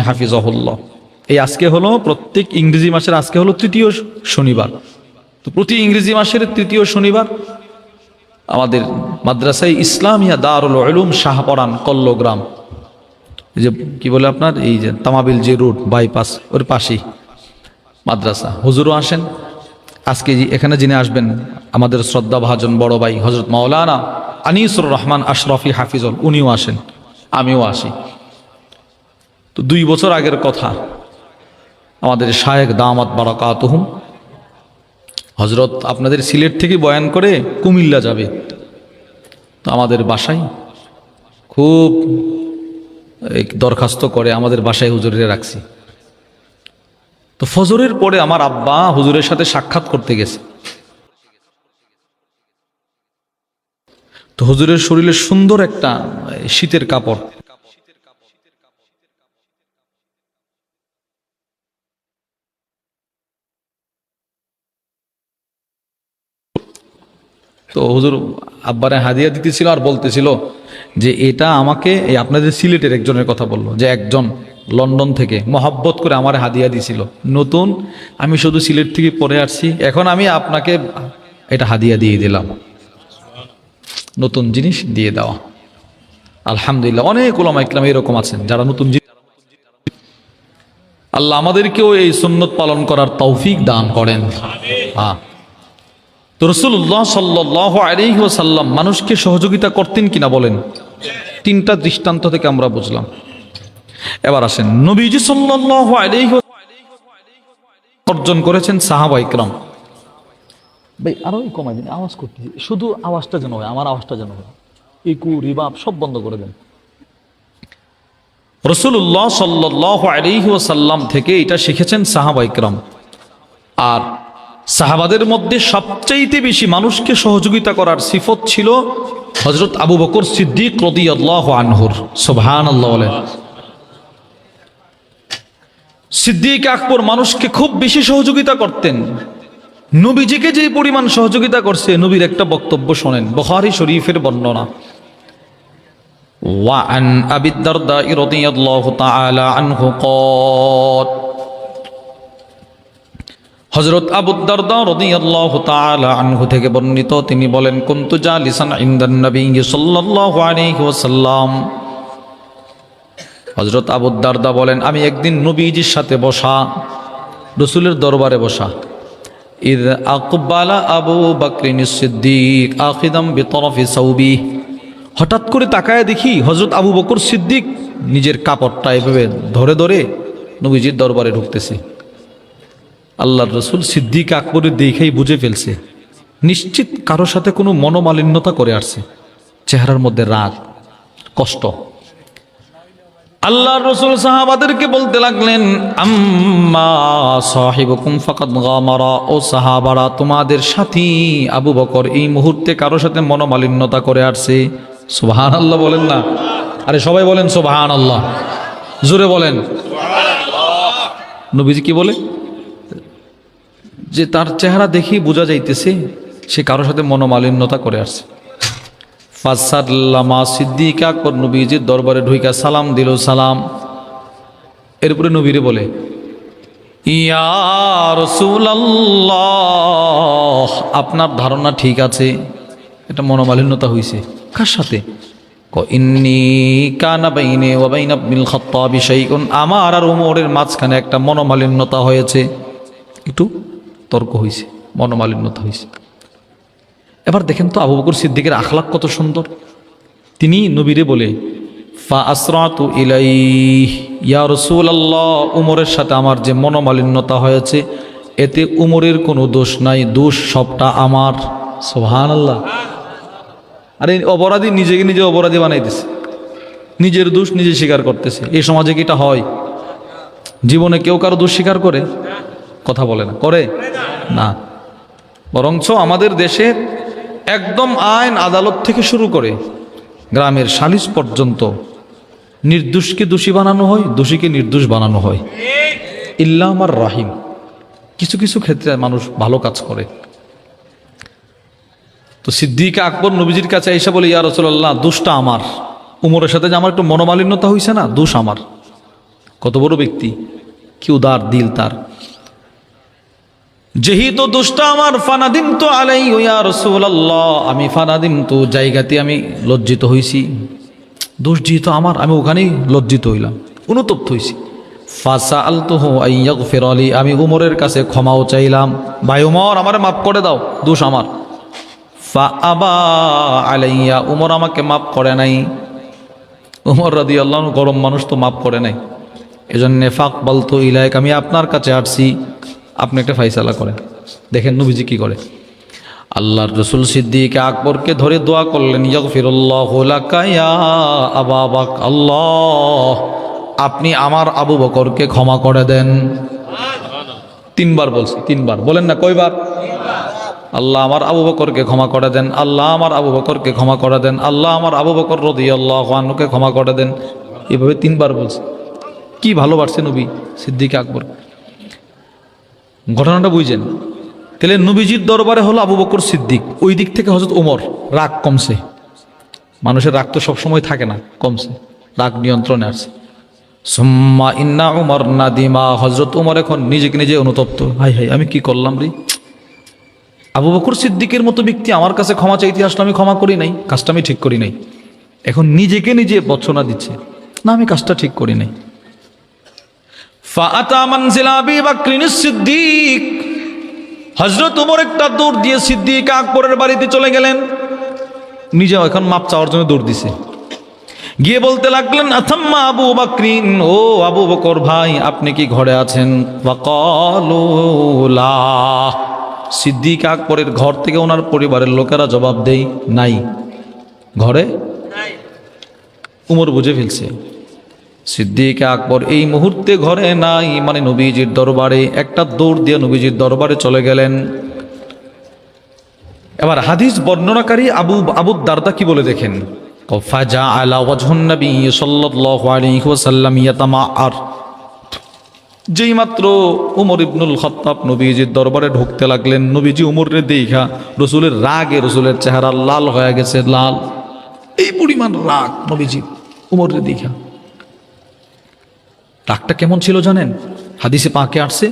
হাফিজাহুল্লাহ, এই আজকে হলো প্রত্যেক ইংরেজি মাসের আজকে হলো 3য় শনিবার। তো প্রতি ইংরেজি মাসের 3য় শনিবার আমাদের মাদ্রাসায় ইসলামিয়া দারুল উলুম শাহপরান কল্লগ্রাম, যে কি বলে আপনার এই যে তামাবিল যে রোড বাইপাস, ওর পাশেই মাদ্রাসা। হুজুরও আসেন। আজকে এখানে যিনি আসবেন আমাদের শ্রদ্ধা ভাজন বড় ভাই হযরত মাওলানা আনিসুর রহমান আশরাফি হাফিজুল, উনিও আসেন, আমিও আসি। তো 2 বছর আগের কথা, আমাদের শায়েখ দামাত বারাকাতুহুম হযরত আপনাদের সিলেট থেকে বয়ান করে কুমিল্লা যাবে। তো আমাদের বাসায় খুব দরখাস্ত করে আমাদের বাসায় হুজুরে রাখছি। তো ফজরের পরে আমার আব্বা হুজুরের সাথে সাক্ষাৎ করতে গেছে। তো হুজুরের শরীরে সুন্দর একটা শীতের কাপড়, তো হুজুর আব্বারে হাদিয়া দিতেছিল আর বলতেছিল যে এটা আমাকে, এই আপনাদের সিলেটের একজনের কথা বললো, যে একজন লন্ডন থেকে মহব্বত করে আমার হাদিয়া দিছিল, নতুন, আমি শুধু সিলেট থেকে পরে আসছি, এখন আমি আপনাকে এটা হাদিয়া দিয়ে দিলাম। নতুন জিনিস দিয়ে দেওয়া, আলহামদুলিল্লাহ। অনেক উলামা ইকরাম এরকম আছেন যারা নতুন জিনিস, আল্লাহ আমাদেরকেও এই সুন্নত পালন করার তৌফিক দান করেন। হ্যাঁ, তো রাসূলুল্লাহ সাল্লাল্লাহু আলাইহি ওয়াসাল্লাম মানুষকে সহযোগিতা করতেন কিনা বলেন? 3টা দৃষ্টান্ত থেকে আমরা বুঝলাম। এবার আসেন, নবীজি সাল্লাল্লাহু আলাইহি অর্জন করেছেন সাহাবা ইকরাম। ভাই আরো কমাই দিন, আওয়াজ করতেছি, শুধু আওয়াজটা যেন হয়, আমার আওয়াজটা যেন হয়, ইকু রিবাব সব বন্ধ করে দেন। রাসূলুল্লাহ সাল্লাল্লাহু আলাইহি ওয়াসাল্লাম থেকে এটা শিখেছেন সাহাবা ইকরাম। আর সাহাবাদের মধ্যে সবচাইতে বেশি মানুষকে সহযোগিতা করার সিফত ছিল হযরত আবু বকর সিদ্দিক রাদিয়াল্লাহু আনহুর। সুবহানাল্লাহ বলেন। সিদ্দিক আকবর মানুষকে খুব বেশি সহযোগিতা করতেন। নবীজিকে যে পরিমাণ সহযোগিতা করছে, নবীর একটা বক্তব্য শোনেন, বুখারী শরীফের বর্ণনা। ওয়া আন আবি দারদা রাদিয়াল্লাহু তাআলা আনহু ক্বাল, হযরত আবু দারদা রাদিয়াল্লাহু তাআলা আনহু থেকে বর্ণিত, তিনি বলেন, কুনতু জালিসান ইনদান নবী সাল্লাল্লাহু আলাইহি ওয়াসাল্লাম। হযরত আবু দারদা বলেন, আমি একদিন নবীজির সাথে বসা, রাসূলের দরবারে বসা। ইয আকবালা আবু বকর সিদ্দিক আখিদাম বিতরফি সাওবি, হঠাৎ করে তাকায় দেখি হযরত আবু বকর সিদ্দিক নিজের কাপড়টা এভাবে ধরে ধরে নবীজির দরবারে ঢুকতেছে। আল্লাহর রসুল সিদ্দিক আকবরের দেখেই বুঝে ফেলছে নিশ্চিত কারোর সাথে কোনো মনোমালিন্যতা করে আসছে, চেহারার মধ্যে রাগ কষ্ট। আল্লাহর রসুল সাহাবাদেরকে বলতে লাগলেন, আম্মা সাহিবুকুম ফাকাদ গামারা, ও সাহাবারা তোমাদের সাথী আবু বকর এই মুহূর্তে কারোর সাথে মনোমালিন্যতা করে আসছে। সুবহানাল্লাহ বলেন না, আরে সবাই বলেন সুবহানাল্লাহ, জোরে বলেন। নবীজি কি বলে যে তার চেহারা দেখেই বোঝা যাইতেছে সে কারোর সাথে মনোমালিন্যতা করে আসছে। ফাসাল্লামা, সিদ্দিক আকবর নবীজির দরবারে ঢুইকা সালাম দিল, সালাম। এরপরে নবীরে বলে, ইয়া রাসূলুল্লাহ, আপনার ধারণা ঠিক আছে, এটা মনোমালিন্যতা হইছে। কার সাথে? ইন্নী কানা বাইনি ওয়া বাইনা ইবনিল খাত্তাবি শাইউন, আমার আর ওমরের মাঝখানে একটা মনোমালিন্যতা হয়েছে, একটু তর্ক হয়েছে, মনোমালিন্যতা হয়েছে। এবার দেখেন তো আবু বকর সিদ্দিকের আখলাক কত সুন্দর। তিনি নবীরে বলে, ফা আসরাতু ইলাইহি ইয়া রাসূলুল্লাহ, উমরের সাথে আমার যে মনোমালিন্যতা হয়েছে এতে উমরের কোনো দোষ নাই, দোষ সবটা আমার। সুবহানাল্লাহ। আরে অপরাধী নিজেকে নিজে অপরাধী বানাইতেছে, নিজের দোষ নিজে স্বীকার করতেছে। এই সমাজে কি এটা হয়? জীবনে কেউ কারো দোষ স্বীকার করে? কথা বলে না, করে না। বরঞ্চ আমাদের দেশে একদম আইন আদালত থেকে শুরু করে গ্রামের সালিশ পর্যন্ত নির্দোষকে দোষী বানানো হয়, দোষীকে নির্দোষ বানানো হয়। ইল্লা আমার রাহিম, কিছু কিছু ক্ষেত্রে মানুষ ভালো কাজ করে। তো সিদ্দিক আকবর নবীজির কাছে এসে বলে, ইয়া রাসূলুল্লাহ, দোষটা আমার, উমরের সাথে যে আমার একটু মনোমালিন্যতা হয়েছে না, দোষ আমার। কত বড় ব্যক্তি, কি উদার দিল তার। যেহেতু দোষটা আমার, ফানাদিম তো আলাই ইয়া রাসূলুল্লাহ, আমি ফানাদিম তো জায়গাতে আমি লজ্জিত হইছি। দোষ যেহেতু আমার, আমি ওখানেই লজ্জিত হইলাম, অনুতপ্ত হইছি। ফাসাআলতুহু আইয়াগফির লি, আমি উমরের কাছে ক্ষমাও চাইলাম, ভাই উমর আমারে মাফ করে দাও, দোষ আমার। ফাআবা আলাইয়া, উমর আমাকে মাফ করে নাই। উমর রাদিয়াল্লাহু আনহু গরম মানুষ, তো মাফ করে নাই। এজন্য ফাকবালতু ইলাইক, আমি আপনার কাছে আসছি, আপনি একটা ফাইসালা করেন। দেখেন নবীজি কি করে। আল্লাহর রসুল সিদ্দিক আকবরকে ধরে দোয়া করলেন, ইয়াগফিরুল্লাহু লাকা ইয়া আবা বকর, আল্লাহ আপনি আমার আবু বকরকে ক্ষমা করে দেন। তিনবার বলছি, তিনবার বলেন না, কয়বার? আল্লাহ আমার আবু বকরকে ক্ষমা করে দেন, আল্লাহ আমার আবু বকরকে ক্ষমা করে দেন, আল্লাহ আমার আবু বকর রাদিয়াল্লাহু আনহুকে ক্ষমা করে দেন। এভাবে তিনবার বলছে। কি ভালোবাসছে নবী সিদ্দিক আকবর। ঘটনাটা বুঝছেন? তাহলে নবীজির দরবারে হলো আবু বকর সিদ্দিক, ওই দিক থেকে হযরত ওমর রাগ কমছে। মানুষের রাগ তো সবসময় থাকে না, কমছে, রাগ নিয়ন্ত্রণে আসছে। সুম্মা ইন্না উমর নাদিমা, হযরত ওমর এখন নিজেকে নিজে অনুতপ্ত, হাই হাই আমি কি করলাম রে। আবু বকর সিদ্দিকের মতো ব্যক্তি আমার কাছে ক্ষমা চাইতে আসলে আমি ক্ষমা করি নাই, কাজটা আমি ঠিক করি নাই। এখন নিজেকে নিজে বর্ষনা দিচ্ছে, না আমি কাজটা ঠিক করি নাই। ফাআতা মানজিলা আবি বকর সিদ্দিক, হযরত ওমর একটা দৌড় দিয়ে সিদ্দিক আকবরের বাড়িতে চলে গেলেন। নিজেও এখন মাপ চাওয়ার জন্য দৌড় দিছে। গিয়ে বলতে লাগলেন, আথাম্মা আবু বকরিন, ও আবু বকর ভাই আপনি কি ঘরে আছেন? ফাকালু লা, সিদ্দিক আকবরের ঘর থেকে ওনার পরিবারের লোকেরা জবাব দেয়, নাই, ঘরে নাই। উমর বুঝে ফেলছে সিদ্দিক আকবর এই মুহূর্তে ঘরে নাই, মানে নবীজির দরবারে। একটা দৌড় দিয়ে নবীজির দরবারে চলে গেলেন। এবার হাদিস বর্ণনাকারী আবু দারদা কি বলে দেখেন, ফাজাআলা ওয়াজহুন নবী সাল্লাল্লাহু আলাইহি ওয়াসাল্লাম ইয়াতামাআর, যেই মাত্র উমর ইবনুল খাত্তাব নবীজির দরবারে ঢুকতে লাগলেন, নবীজি উমরে দেখা রসুলের রাগে রসুলের চেহারা লাল হয়ে গেছে, লাল, এই পরিমাণ রাগ নবীজি উমরে দেখা। রাগটা কেমন ছিল জানেন? হাদিসে পাকে আসছে,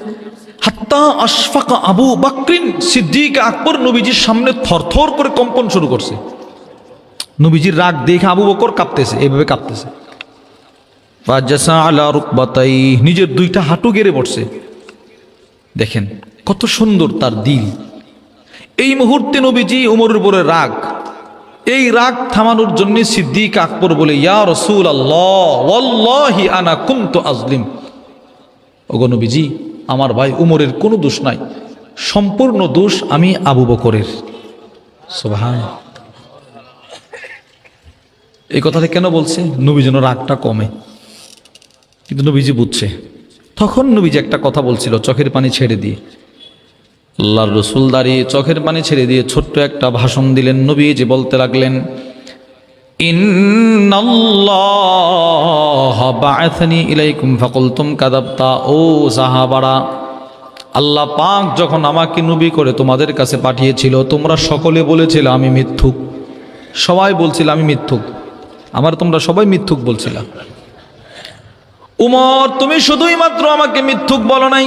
হাত্তা আশফাকা আবু বকরিন, সিদ্দিক আকবর নবীজির সামনে থরথর করে কম্পন শুরু করছে। নবীজির রাগ দেখে আবু বকর কাঁপতেছে, এইভাবে কাঁপতেছে। ফাজাসা আলা রুকবাতাই, নিজের দুইটা হাঁটু গেড়ে পড়ছে। দেখেন কত সুন্দর তার দিল। এই মুহূর্তে নবীজি উমরের উপরে রাগ, এই রাগ থামানোর জন্য সিদ্দিক আকবর বলে, ইয়া রাসূলুল্লাহ ওয়াল্লাহি আনা কুনতু আজলিম, ওগো নবীজি আমার ভাই উমরের কোনো দোষ নাই, সম্পূর্ণ দোষ আমি আবু বকরের। সুবহানাল্লাহ। এই কথাটা কেন বলছে? নবী যেন রাগটা কমে, কিন্তু নবীজি বুঝছে। তখন নবীজি একটা কথা বলছিল চোখের পানি ছেড়ে দিয়ে। আল্লাহর রসুল দাঁড়িয়ে চোখের পানি ছেড়ে দিয়ে ছোট্ট একটা ভাষণ দিলেন। নবীজি বলতে লাগলেন, ইন্নাল্লাহ বাআসানি ইলাইকুম ফাকুলতুম কাযাবতা। ও সাহাবারা, আল্লাহ পাক যখন আমাকে নবী করে তোমাদের কাছে পাঠিয়েছিল, তোমরা সকলে বলেছিলে আমি মিথ্যুক। সবাই বলছিল আমি মিথ্যুক, আমার তোমরা সবাই মিথ্যুক বলছিলা। উমর, তুমি শুধুই মাত্র আমাকে মিথ্যুক বলো নাই,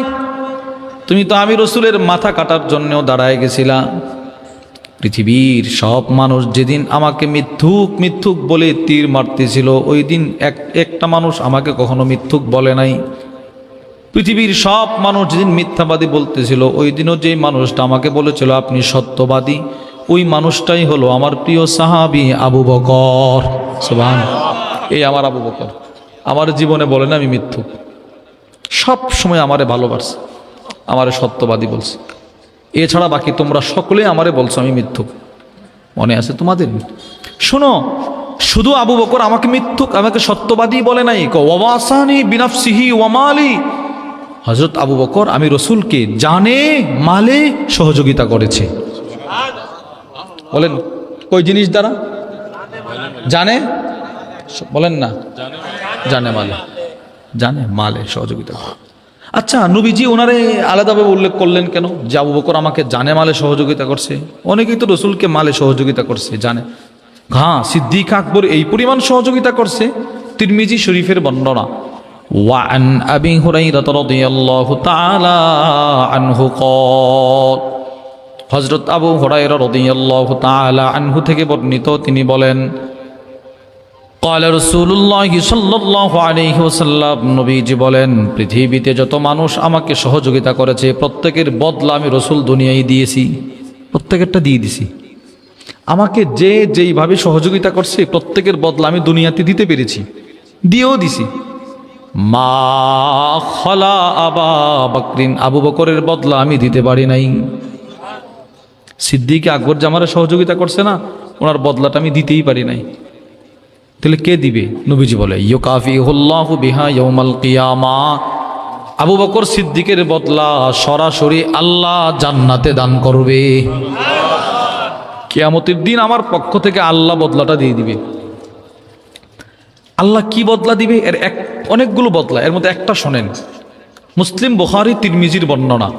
তুমি তো আমি রসুলের মাথা কাটার জন্যও দাঁড়ায় গেছিলা। পৃথিবীর সব মানুষ যেদিন আমাকে মিথ্যুক মিথ্যুক বলে তীর মারতেছিল, ওই দিন একটা মানুষ আমাকে কখনো মিথ্যুক বলে নাই। পৃথিবীর সব মানুষ যেদিন মিথ্যাবাদী বলতেছিল, ওই দিনও যে মানুষটা আমাকে বলেছিল আপনি সত্যবাদী, ওই মানুষটাই হলো আমার প্রিয় সাহাবী আবু বকর। সুবহানাল্লাহ। এই আমার আবু বকর আমার জীবনে বলেন আমি মিথ্যুক, সব সময় আমারে ভালোবাসছে, আমারে সত্যবাদী বলছে। এছাড়া বাকি তোমরা সকলে আমারে বলছো আমি মিথ্যুক, মনে আছে তোমাদের? শোনো, শুধু আবু বকর আমাকে মিথ্যুক, আমাকে সত্যবাদী বলে নাই, ওয়াসানি বিনাফসিহি ওয়ামালি। হযরত আবু বকর আমি রসুলকে জানে মালে সহযোগিতা করেছে। বলেন কই জিনিস দ্বারা? জানে, বলেন না, জানে মালে, জানে মালে সহযোগিতা করে। আচ্ছা, নবীজি ওনারে আলাদাভাবে উল্লেখ করলেন কেন যে আবু বকর আমাকে জানে মালে সহযোগিতা করছে? অনেকেই তো রসুলকে মালে সহযোগিতা করছে, জানে। হ্যাঁ, সিদ্দিক আকবর এই পরিমাণ সহযোগিতা করছে। তিরমিজি শরীফের বর্ণনা, ওয়ান আবি হুরায়রা রাদিয়াল্লাহু তাআলা আনহু ক্বাল, হযরত আবু হুরায়রা রাদিয়াল্লাহু তাআলা আনহু থেকে বর্ণিত, তিনি বলেন, ক্বালা রাসূলুল্লাহ সাল্লাল্লাহু আলাইহি ওয়াসাল্লাম, নবীজি বলেন, পৃথিবীতে যত মানুষ আমাকে সহযোগিতা করেছে প্রত্যেকের বদলা আমি রসুল দুনিয়ায় দিয়েছি, প্রত্যেকেরটা দিয়ে দিছি। আমাকে যে যেইভাবে সহযোগিতা করছে প্রত্যেকের বদলা আমি দুনিয়াতে দিতে পেরেছি, দিয়েও দিছি। মা খলা আবা বকরিন, আবু বকরের বদলা আমি দিতে পারি নাই। সিদ্দিক আকবর যে আমার সহযোগিতা করছে না, ওনার বদলাটা আমি দিতেই পারি নাই। তাহলে কে দিবে? নবীজি বলে, ইউকাফিহুল্লাহু বিহা ইয়াউমাল কিয়ামা, আবু বকর সিদ্দিকের বদলা সরাসরি আল্লাহ জান্নাতে দান করবে। কিয়ামতের দিন আমার পক্ষ থেকে আল্লাহ বদলাটা দিয়ে দিবে। আল্লাহ কি বদলা দিবে? এর অনেকগুলো বদলা, এর মধ্যে একটা শোনেন। মুসলিম, বুখারী, তিরমিজির বর্ণনা।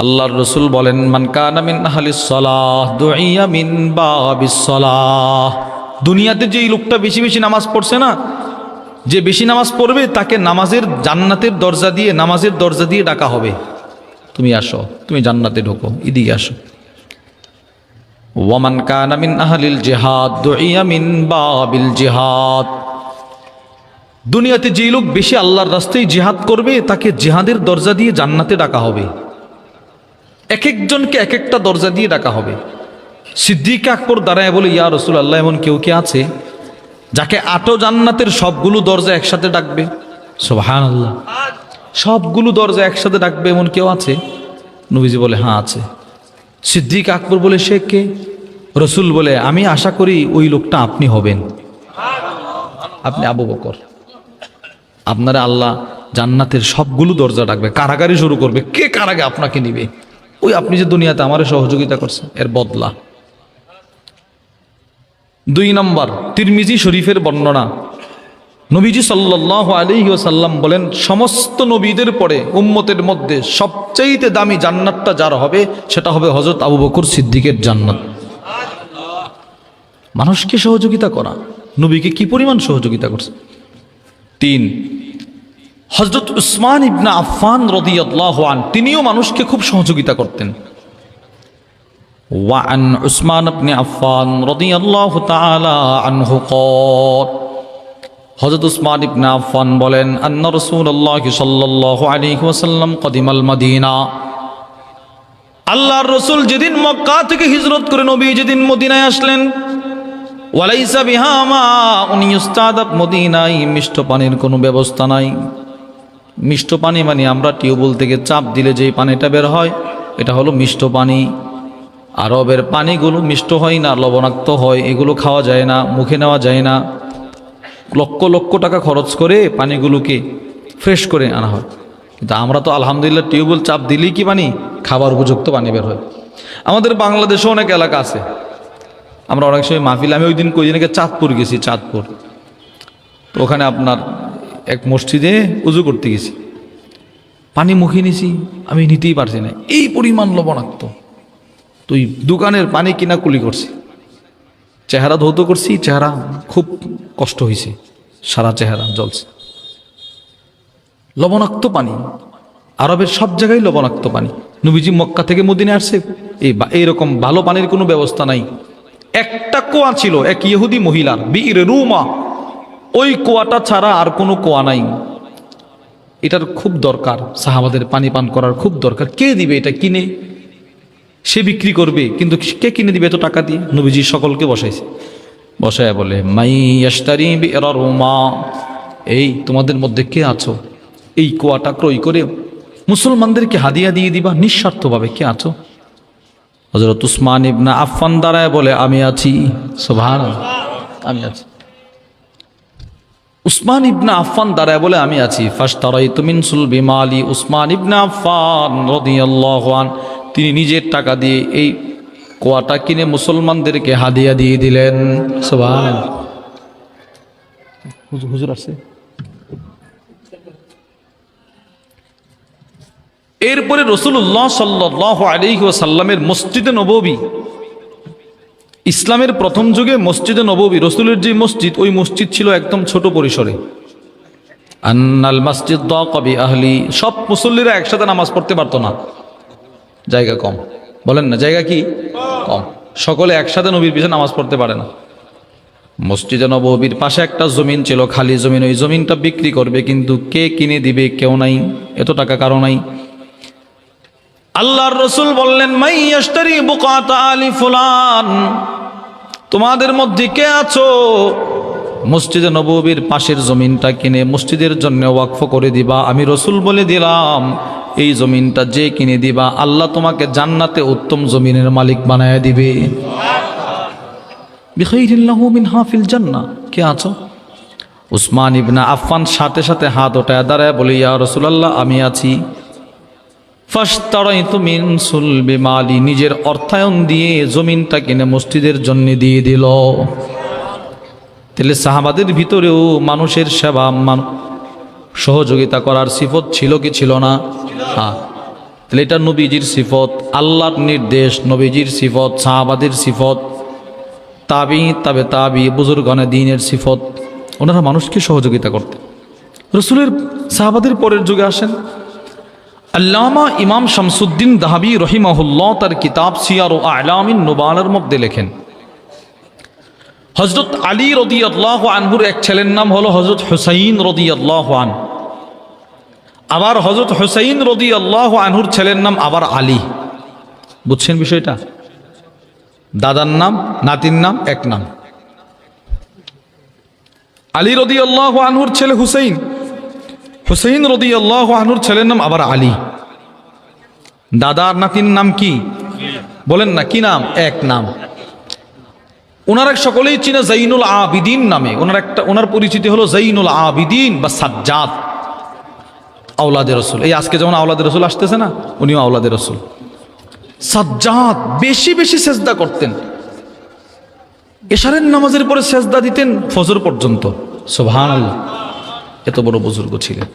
আল্লাহর রসুল বলেন, মান কানা মিন আহলিস সালাহ দুইয়া মিন বাবিস সালাহ। দুনিয়াতে যে লোকটা বেশি বেশি নামাজ পড়ছে না, যে বেশি নামাজ পড়বে তাকে নামাজের জান্নাতের দরজা দিয়ে, নামাজের দরজা দিয়ে ডাকা হবে, তুমি আসো, তুমি জান্নাতে ঢোকো, এদিকে আসো। ওয়ামান কানা মিন আহলিল জিহাদ দুইয়া মিন বাবিল জিহাদ। দুনিয়াতে যে লোক বেশি আল্লাহর রাস্তায় জিহাদ করবে তাকে জিহাদের দরজা দিয়ে জান্নাতে ডাকা হবে। এক একজনকে এক একটা দরজা দিয়ে ডাকা হবে। সিদ্দিক আকবর দাঁড়ায় বলে, ইয়া রাসূলুল্লাহ, এমন কেউ কি আছে যাকে আটো জান্নাতের সবগুলো দরজা একসাথে ডাকবে? সুবহানাল্লাহ। সবগুলো দরজা একসাথে ডাকবে এমন কেউ আছে? নবীজি বলে, হ্যাঁ আছে। সিদ্দিক আকবর বলে, সে কে? রসুল বলে, আমি আশা করি ওই লোকটা আপনি হবেন, আপনি আবু বকর। আপনারা আল্লাহ জান্নাতের সবগুলো দরজা ডাকবে, কারাগারি শুরু করবে, কে কার আগে আপনাকে নিবে? ওই আপনি যে দুনিয়াতে আমার সহযোগিতা করছেন, এর বদলা। 2 নম্বর, তিরমিজি শরীফের বর্ণনা। নবীজি সাল্লাল্লাহু আলাইহি ওয়াসাল্লাম বলেন, সমস্ত নবীদের পরে উম্মতের মধ্যে সবচাইতে দামি জান্নাতটা যার হবে সেটা হবে হযরত আবু বকর সিদ্দিকের জান্নাত। মানুষকে সহযোগিতা করা, নবীকে কি পরিমাণ সহযোগিতা করছে। 3, হযরত উসমান ইবনে আফফান রাদিয়াল্লাহু আনহু, তিনিও মানুষকে খুব সহযোগিতা করতেন। ওয়ান উসমান ইবনে আফফান রাদিয়াল্লাহু তাআলা আনহু ক্বাল, হযরত উসমান ইবনে আফফান বলেন, আন্না রাসূলুল্লাহ সাল্লাল্লাহু আলাইহি ওয়াসাল্লাম কদিমাল মদিনা, আল্লাহর রসুল যেদিন মক্কা থেকে হিজরত করে নবী যেদিন মদিনায় আসলেন, ওয়ালাইসা বিহামা উনি উস্তাদাব, মদিনায় মিষ্ট পানির কোনো ব্যবস্থা নাই। মিষ্ট পানি মানে আমরা টিউবওয়েল থেকে চাপ দিলে যেই পানিটা বের হয় এটা হলো মিষ্ট পানি। আরবের পানিগুলো মিষ্ট হয় না, লবণাক্ত হয়, এগুলো খাওয়া যায় না, মুখে নেওয়া যায় না। লক্ষ লক্ষ টাকা খরচ করে পানিগুলোকে ফ্রেশ করে আনা হয়। কিন্তু আমরা তো আলহামদুলিল্লাহ টিউবওয়েল চাপ দিলেই কি পানি, খাবার উপযুক্ত পানি বের হয়। আমাদের বাংলাদেশে অনেক এলাকা আছে, আমরা অনেক সময় মাহফিল, আমি ওই দিন কয়েকদিনকে চাঁদপুর গেছি, চাঁদপুর। তো ওখানে আপনার এক মসজিদে উজু করতে গেছি, পানি মুখে নিছি, আমি নিতেই পারছি না, এই পরিমাণ লবণাক্ত। তো ওই দোকানের পানি কিনা কুলি করছি, চেহারা ধৌত করছি, চেহারা খুব কষ্ট হয়েছে, সারা চেহারা জ্বলছে। লবণাক্ত পানি, আরবের সব জায়গায় লবণাক্ত পানি। নবীজি মক্কা থেকে মদিনে আসছে, এইরকম ভালো পানির কোনো ব্যবস্থা নাই। একটা কুয়া ছিল এক ইহুদি মহিলার, বীর রুমা, ওই কুয়াটা ছাড়া আর কোনো কুয়া নাই। এটার খুব দরকার, সাহাবাদের পানি পান করার খুব দরকার। কে দিবে এটা কিনে? সে বিক্রি করবে, কিন্তু কে কিনে দিবে এত টাকা দিয়ে? নবীজি সকলকে বসাইছে, বসায় বলে মাই ইয়াশতারি বি'রা রুমা, এই তোমাদের মধ্যে কে আছো এই কুয়াটা ক্রয় করে মুসলমানদেরকে হাদিয়া দিয়ে দিবা নিঃস্বার্থভাবে, কে আছো? হযরত উসমান ইবনে আফফান দাঁড়ায় বলে আমি আছি। সুবহানাল্লাহ, আমি আছি। উসমান ইবনে আফফান দাঁড়ায় বলে আমি আছি। ফাশতারাইতু মিন সুলবি মালি, উসমান ইবনে আফফান রাদিয়াল্লাহু আন তিনি নিজের টাকা দিয়ে এই কুয়াটা কিনে মুসলমানদেরকে হাদিয়া দিয়ে দিলেন। সুবহানাল্লাহ। হুজুর আসছে। এরপরে রাসূলুল্লাহ সাল্লাল্লাহু আলাইহি ওয়াসাল্লামের মসজিদে নববী, ইসলামের প্রথম যুগে মসজিদে নববী, রসুলের যে মসজিদ, ওই মসজিদ ছিল একদম ছোট পরিসরে। আন্নাল মসজিদ দাকা বিআহলি, সব মুসল্লিরা একসাথে নামাজ পড়তে পারতো না, জায়গা কম। বলেন না, জায়গা কি কম, সকলে একসাথে নবীর পিছনে নামাজ পড়তে পারে না। মসজিদে নববীর পাশে একটা জমিন ছিল, খালি জমিন, ওই জমিনটা বিক্রি করবে, কিন্তু কে কিনে দিবে কেউ নাই, এত টাকা কারো নাই। আল্লাহর রসুল বললেন মাই ইয়াশতারি বুকাতা আলি ফুলান, তোমাদের মধ্যে কে আছো মসজিদে নববীর পাশের জমিনটা কিনে মসজিদের জন্য ওয়াকফ করে দিবা? আমি রসুল বলে দিলাম এই জমিনটা যে কিনে দিবা আল্লাহ তোমাকে জান্নাতে উত্তম জমিনের মালিক বানায় দিবে। বিখাইরিল্লাহু মিনহা ফিল জান্নাহ, কে আছো? উসমান ইবনে আফফান সাথে সাথে হাত ওঠায় দাঁড়ায় বলে ইয়া রাসূলুল্লাহ, আমি আছি। ফাশতারাইতু মিন সুলবি মালি, নিজের অর্থায়ন দিয়ে জমিনটা কিনে মসজিদের জন্য দিয়ে দিল। তাহলে সাহাবাদের ভিতরেও মানুষের সেবা, সহযোগিতা করার সিফত ছিল কি ছিল না? হ্যাঁ। তাহলে এটা নবীজির সিফত, আল্লাহর নির্দেশ, নবীজির সিফত, সাহাবাদের সিফত, তাবি বুজুর্গানে দ্বীনের সিফত। ওনারা মানুষকে সহযোগিতা করতেন। রসুলের সাহাবাদের পরের যুগে আসেন আল্লামা ইমাম শামসুদ্দিন দাহাবি রহিমাহুল্লাহ তার কিতাব সিয়ার ও আ'লামিন নুবালার মধ্যে লেখেন, হযরত আলী রাদিয়াল্লাহু আনহুর এক ছেলের নাম হলো হযরত হুসাইন রাদিয়াল্লাহু আনহু, আবার হযরত হুসাইন রাদিয়াল্লাহু আনহুর ছেলের নাম আবার আলী। বুঝছেন বিষয়টা? দাদার নাম, নাতির নাম, এক নাম। আলী রাদিয়াল্লাহু আনহুর ছেলে হুসাইন, হুসাইন রাদিয়াল্লাহু আনহুর ছেলের নাম আবার আলী। দাদার নাতির নাম কি বলেন না, কি নাম? এক নাম। ওনারা সকলেই চিনে জাইনুল আবিদিন নামে, ওনার পরিচিতি হলো জাইনুল আবিদিন বা সাজ্জাদ, আওলাদে রসুল। এই আজকে যেমন আওলাদে রসুল আসতেছে না, উনিও আওলাদে রসুল। সাজ্জাদ বেশি বেশি সেজদা করতেন, এশারের নামাজের পরে সেজদা দিতেন ফজর পর্যন্ত। সুবহানাল্লাহ, এত বড় বুজুর্গ ছিলেন।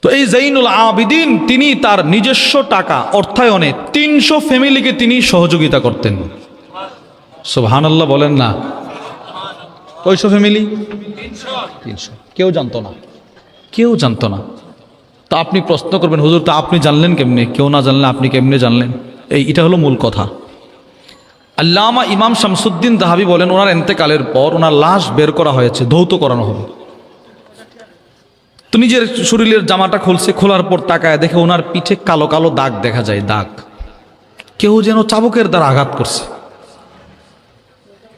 তো এই জাইনুল আবিদিন তিনি তার নিজস্ব টাকা অর্থায়নে 300 ফ্যামিলিকে তিনি সহযোগিতা করতেন। সুবহানাল্লাহ বলেন না। কয়শো ফ্যামিলি? 300। কেউ জানতো না, কেউ জানতো না। তা আপনি প্রশ্ন করবেন হুজুর তা আপনি জানলেন কেমনে? কেউ না জানলে আপনি কেমনে জানলেন? এটা হলো মূল কথা। আল্লামা ইমাম শামসুদ্দিন দাহাবি বলেন ওনার ইন্তেকালের পর ওনার লাশ বের করা হয়েছে, ধৌত করানো হবে। তো নিজের শরীরের জামাটা খুলছে, খোলার পর তাকায় দেখে ওনার পিঠে কালো কালো দাগ দেখা যায়, দাগ, কেউ যেন চাবুকের দ্বারা আঘাত করছে।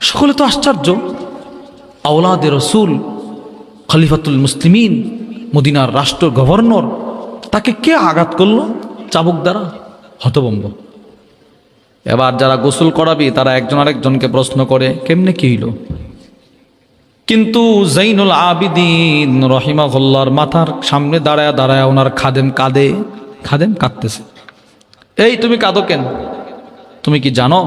সকলে তো আশ্চর্য, আওলাদে রসুল, খলিফাতুল মুসলিমিন, মদিনার রাষ্ট্র গভর্নর, তাকে কে আঘাত করলো চাবুক দ্বারা? হতভম্ব। এবার যারা গোসল করাবি তারা একজন আরেকজনকে প্রশ্ন করে কেমনে কি হইল? কিন্তু জাইনুল আবিদিন রহিমাহুল্লাহর মাথার সামনে দাঁড়ায় দাঁড়ায় ওনার খাদেম কাঁদে, খাদেম কাঁদতেছে। এই তুমি কাঁদো কেন? তুমি কি জানো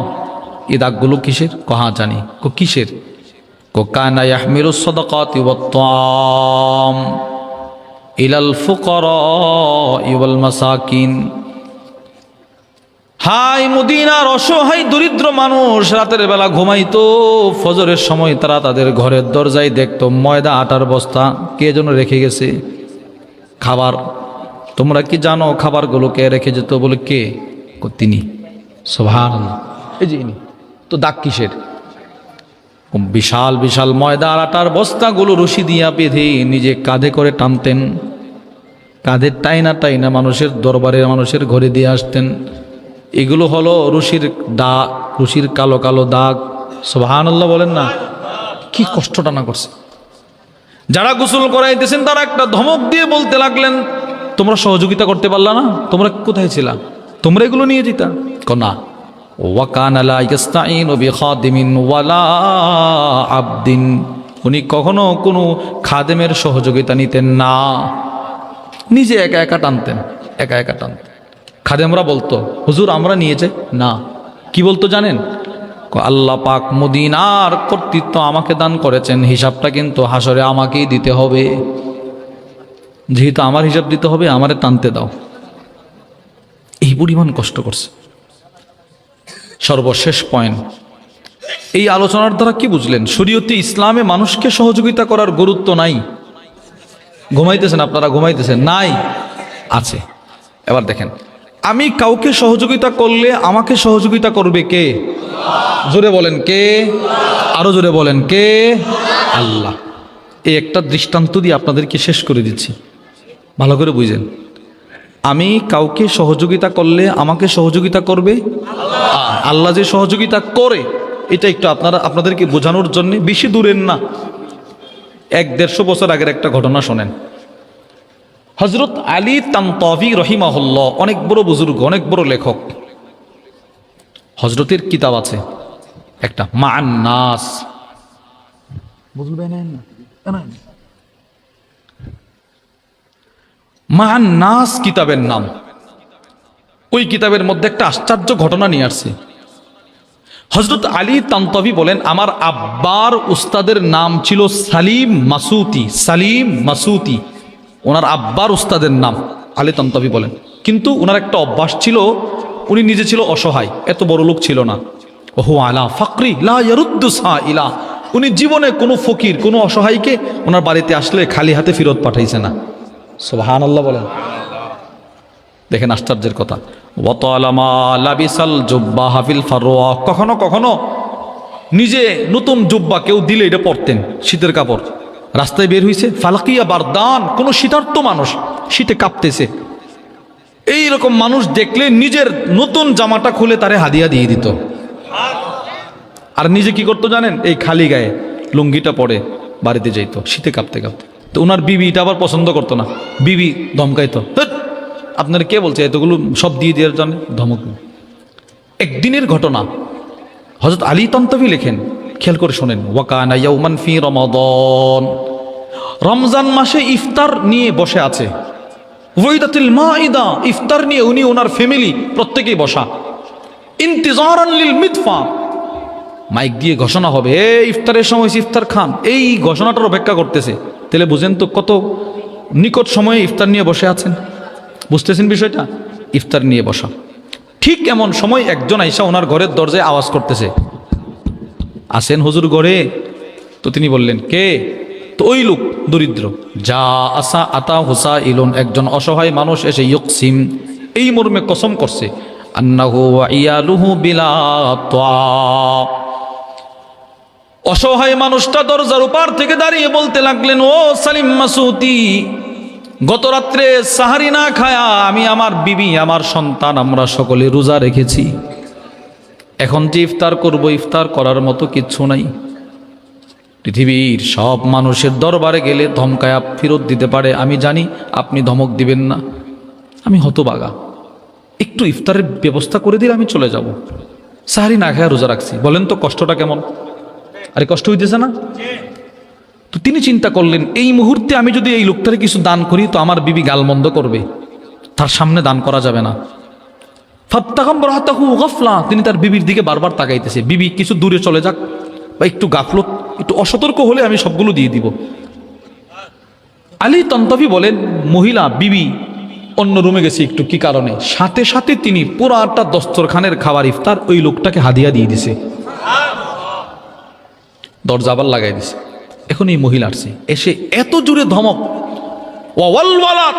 এই দাগগুলো কিসের? কহা জানি। কিসের? কানা ইয়াহমিলুস সাদাকাতি ওয়াত তাআম ইলাল ফুকারা ওয়াল মাসাকিন। হাই মদিনার অসহায় দরিদ্র মানুষ রাতের বেলা ঘুমাইতো, ফজরের সময় তারা তাদের ঘরের দরজায় দেখতো ময়দা আটার বস্তা কে যেন রেখে গেছে, খাবার। তোমরা কি জানো খাবারগুলো কে রেখে যেত? বলে কে? তিনি। সুবহানাল্লাহ। এই যে ইনি। তো দাগ কিসের? বিশাল বিশাল ময়দা আর আটার বস্তাগুলো রশি দিয়া বেঁধে নিজে কাঁধে করে টানতেন, কাঁধে টাইনা টাইনা মানুষের দরবারে মানুষের ঘরে দিয়ে আসতেন। এগুলো হলো রশির দাগ, রশির কালো কালো দাগ। সুবহানাল্লাহ বলেন না? কি কষ্টটা না করছে। যারা গোসল করাইতেছেন তারা একটা ধমক দিয়ে বলতে লাগলেন, তোমরা সহযোগিতা করতে পারলা না? তোমরা কোথায় ছিলা? তোমরা এগুলো নিয়ে যেতা? না। ওয়াকানা লা ইস্তাঈনু বিখাদিমিন ওয়ালা আবদিন। উনি কখনো কোনো খাদেমের সহযোগিতা নিতেন না, নিজে একা একা টানতেন, একা একা টানতেন। খাদেমরা বলতো হুজুর আমরা নিয়ে যাই না। কি বলতো জানেন? আল্লাহ পাক মদিনার কর্তৃত্ব আমাকে দান করেছেন, হিসাবটা কিন্তু হাসরে আমাকেই দিতে হবে। যেহেতু আমার হিসাব দিতে হবে, আমারে টানতে দাও। এই পরিমাণ কষ্ট করছে। সর্বশেষ পয়েন্ট, এই আলোচনার দ্বারা কি বুঝলেন? শরীয়তে ইসলামে মানুষকে সহযোগিতা করার গুরুত্ব নাই। ঘুমাইতেছেন আপনারা, ঘুমাইতেছেন? নাই, আছে। এবার দেখেন, আমি কাউকে সহযোগিতা করলে আমাকে সহযোগিতা করবে কে? জোরে বলেন কে? আরো জোরে বলেন কে? আল্লাহ। এই একটা দৃষ্টান্ত দিয়ে আপনাদেরকে শেষ করে দিচ্ছি, ভালো করে বুঝেন। আমি কাউকে সহযোগিতা করলে আমাকে সহযোগিতা করবে আল্লাহ। যে সহযোগিতা করে এটা একটু আপনাদেরকে বোঝানোর জন্য, বেশি দূরের না, 100-150 বছর আগের একটা ঘটনা শোনেন। হযরত আলী তানতাভী রহিমাহুল্লাহ, অনেক বড় বুজুর্গ, অনেক বড় লেখক। হযরতের কিতাব আছে একটা, মা'আন নাস। বুঝবেন না? মা'আন নাস কিতাবের নাম। ওই কিতাবের মধ্যে একটা আশ্চর্য ঘটনা নিয়ে আসছে। হযরত আলী তানতাভী বলেন, আমার আব্বার উস্তাদের নাম ছিল সালিম মাসুতি। সালিম মাসুতি ওনার আব্বার উস্তাদের নাম। আলী তানতাভী বলেন, কিন্তু ওনার একটা অভ্যাস ছিল, উনি নিজে ছিল অসহায়, এত বড় লোক ছিল না। ওহু আলা ফাকরি লা ইয়ারুদ্দু সাইলা। উনি জীবনে কোনো ফকির, কোনো অসহায়কে ওনার বাড়িতে আসলে খালি হাতে ফেরত পাঠাইছে না। সুবহানাল্লাহ বলেন। দেখেন আশ্চর্যের কথা। ওয়াতালামা লাবিসাল জুব্বা হাফিল ফারওয়া। কখনো কখনো নিজে নতুন জুব্বা কেউ দিলে এটা পরতেন, শীতের কাপড়। রাস্তায় বের হইছে, ফালাকিয়া বারদান, কোনো শীতার্ত মানুষ শীতে কাঁপতেছে, এইরকম মানুষ দেখলে নিজের নতুন জামাটা খুলে তারে হাদিয়া দিয়ে দিত। আর নিজে কি করতো জানেন? এই খালি গায়ে লুঙ্গিটা পরে বাড়িতে যাইতো শীতে কাঁপতে কাঁপতে। তো ওনার বিবি এটা আবার পছন্দ করতো না, বিবি ধমকাইতো, আপনার কে বলছে এতগুলো সব দিয়ে দেওয়ার জন্য? ধমক। একদিনের ঘটনা, হযরত আলী তানতাভী লেখেন, খেয়াল করে শোনেন। ওয়াকানা ইয়াউমান ফি রমাদান। রমজান মাসে ইফতার নিয়ে বসে আছে। ওয়াইদাতিল মাইদা, ইফতার নিয়ে উনি ওনার ফ্যামিলি প্রত্যেকেই বসা। ইন্তিজারান লিল মিদফা, মাইক দিয়ে ঘোষণা হবে, ইফতারের সময় ইফতার খান। এই ঘোষণাটার অপেক্ষা করতেছে। তাহলে বুঝেন তো কত নিকট সময়ে ইফতার নিয়ে বসে আছেন। বুঝতেছেন বিষয়টা? ইফতার নিয়ে বসা। ঠিক এমন সময় একজন আইসা ওনার ঘরের দরজায় আওয়াজ করতেছে, আসেন হুজুর ঘরে। তো তিনি বললেন কে? তো ওই লোক দরিদ্র, যা আসা আতা হুসা ইলন, একজন অসহায় মানুষ এসে ইয়কসিম, এই মর্মে কসম করছে, আন্নাহু ওয়া ইয়ালুহু বিলা তা। অসহায় মানুষটা দরজার উপর থেকে দাঁড়িয়ে বলতে লাগলেন, ও সালিম মাসুতি, গত রাত্রে সাহারি না খায়া আমি, আমার বিবি, আমার সন্তান, আমরা সকলে রোজা রেখেছি। এখন যে ইফতার করব, ইফতার করার মতো কিচ্ছু নাই। পৃথিবীর সব মানুষের দরবারে গেলে ধমকায়া ফেরত দিতে পারে, আমি জানি আপনি ধমক দিবেন না। আমি হতবাগা, একটু ইফতারের ব্যবস্থা করে দিলে আমি চলে যাব। সাহারি না খায়া রোজা রাখছি, বলেন তো কষ্টটা কেমন? আরে কষ্ট হইতেছে না? তো তিনি চিন্তা করলেন, এই মুহূর্তে আমি যদি এই লোকটারে কিছু দান করি তো আমার বিবি গালমন্দ করবে, তার সামনে দান করা যাবে না। তিনি তার বিবির দিকে বারবার তাকাইতেছে, বিবি কিছু দূরে চলে যাক বা একটু গাফলত, একটু অসতর্ক হলে আমি সবগুলো দিয়ে দিব। আলী তন্তবি বলেন, মহিলা বিবি অন্য রুমে গেছে একটু, কি কারণে? সাথে সাথে তিনি পুরাটা দস্তরখানের খাবার ইফতার ওই লোকটাকে হাদিয়া দিয়ে দিছে, দরজা আবার লাগাই দিছে। এখন এই মহিলা আসছে, এসে এত জোরে ধমক, ওয়ালওয়ালাত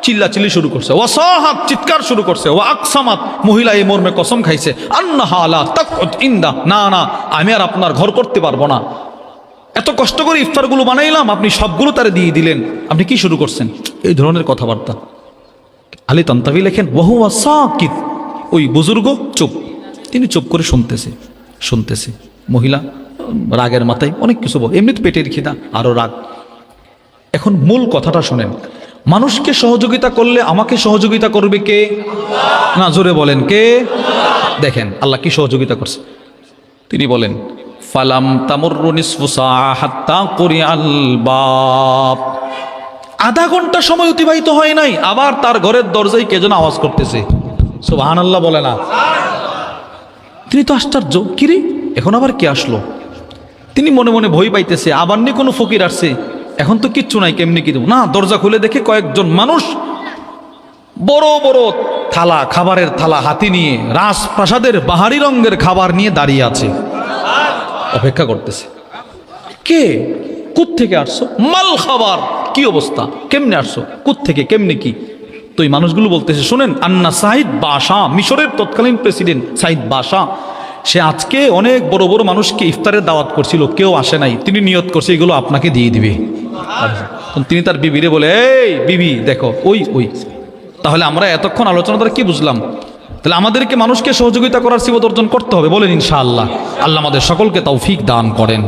চিল্লাচিল্লি শুরু করছে, ওয়াসাহাত চিৎকার শুরু করছে, ওয়া আকসামাত মহিলা এই মর্মে কসম খাইছে, আন্নাহা লা তাকউদ ইনদা, না না আমি আর আপনার ঘর করতে পারবো না। এত কষ্ট করে ইফতারগুলো বানাইলাম, আপনি সবগুলো তারে দিয়ে দিলেন, আপনি কি শুরু করছেন? এই ধরনের কথাবার্তা। আলী তান্তাবি লেখেন, ওয়াহুয়া সাকিত, ওই বুজুর্গ চুপ, তিনি চুপ করে শুনতেছে। মহিলা রাগের মাথায় অনেক কিছু বল, এমনিতে পেটের খিদা, আরো রাগ। এখন মূল কথাটা শোনেন, মানুষকে সহযোগিতা করলে আমাকে সহযোগিতা করবে কে? না, জোরে বলেন কে? দেখেন আল্লাহ কি সহযোগিতা করছে। তিনি বলেন, ফালাম তামুররু নিসফু সাআ হাত্তা কুরিআল বাব, আধা ঘন্টা সময় অতিবাহিত হয় নাই, আবার তার ঘরের দরজায় কে যেন আওয়াজ করতেছে। সুবহানাল্লাহ বলে না? তিনি তো আশ্চর্য, কিরে এখন আবার কে আসলো? তিনি মনে মনে ভয় পাইতেছে, আবার নিয়ে কোনো ফকির আসছে, এখন তো কিচ্ছু নাই, কেমনি কি দেব না। দরজা খুলে দেখে কয়েকজন মানুষ বড় বড় থালা, খাবারের থালা হাতে নিয়ে, রাজপ্রাসাদের বাহারি রঙের খাবার নিয়ে দাঁড়িয়ে আছে, অপেক্ষা করতেছে। কে? কোত্থেকে আসছো? মাল খাবার, কি অবস্থা, কেমনে আসছো, কোত্থেকে, কেমনে কি? তো এই মানুষগুলো বলতেছে, শুনেন, আন্না সাইদ বাশা, মিশরের তৎকালীন প্রেসিডেন্ট সাইদ বাশা, সে আজকে অনেক বড় বড় মানুষকে ইফতারের দাওয়াত করছিল, কেউ আসে নাই, তিনি নিয়ত করছে এগুলো আপনাকে দিয়ে দিবে। তিনি তার বিবিরে বলে, এই বিবি দেখো, ওই তাহলে আমরা এতক্ষণ আলোচনা দ্বারা কি বুঝলাম? তাহলে আমাদেরকে মানুষকে সহযোগিতা করার সিবত অর্জন করতে হবে, বলেন ইনশাআল্লাহ। আল্লাহ আমাদের সকলকে তৌফিক দান করেন।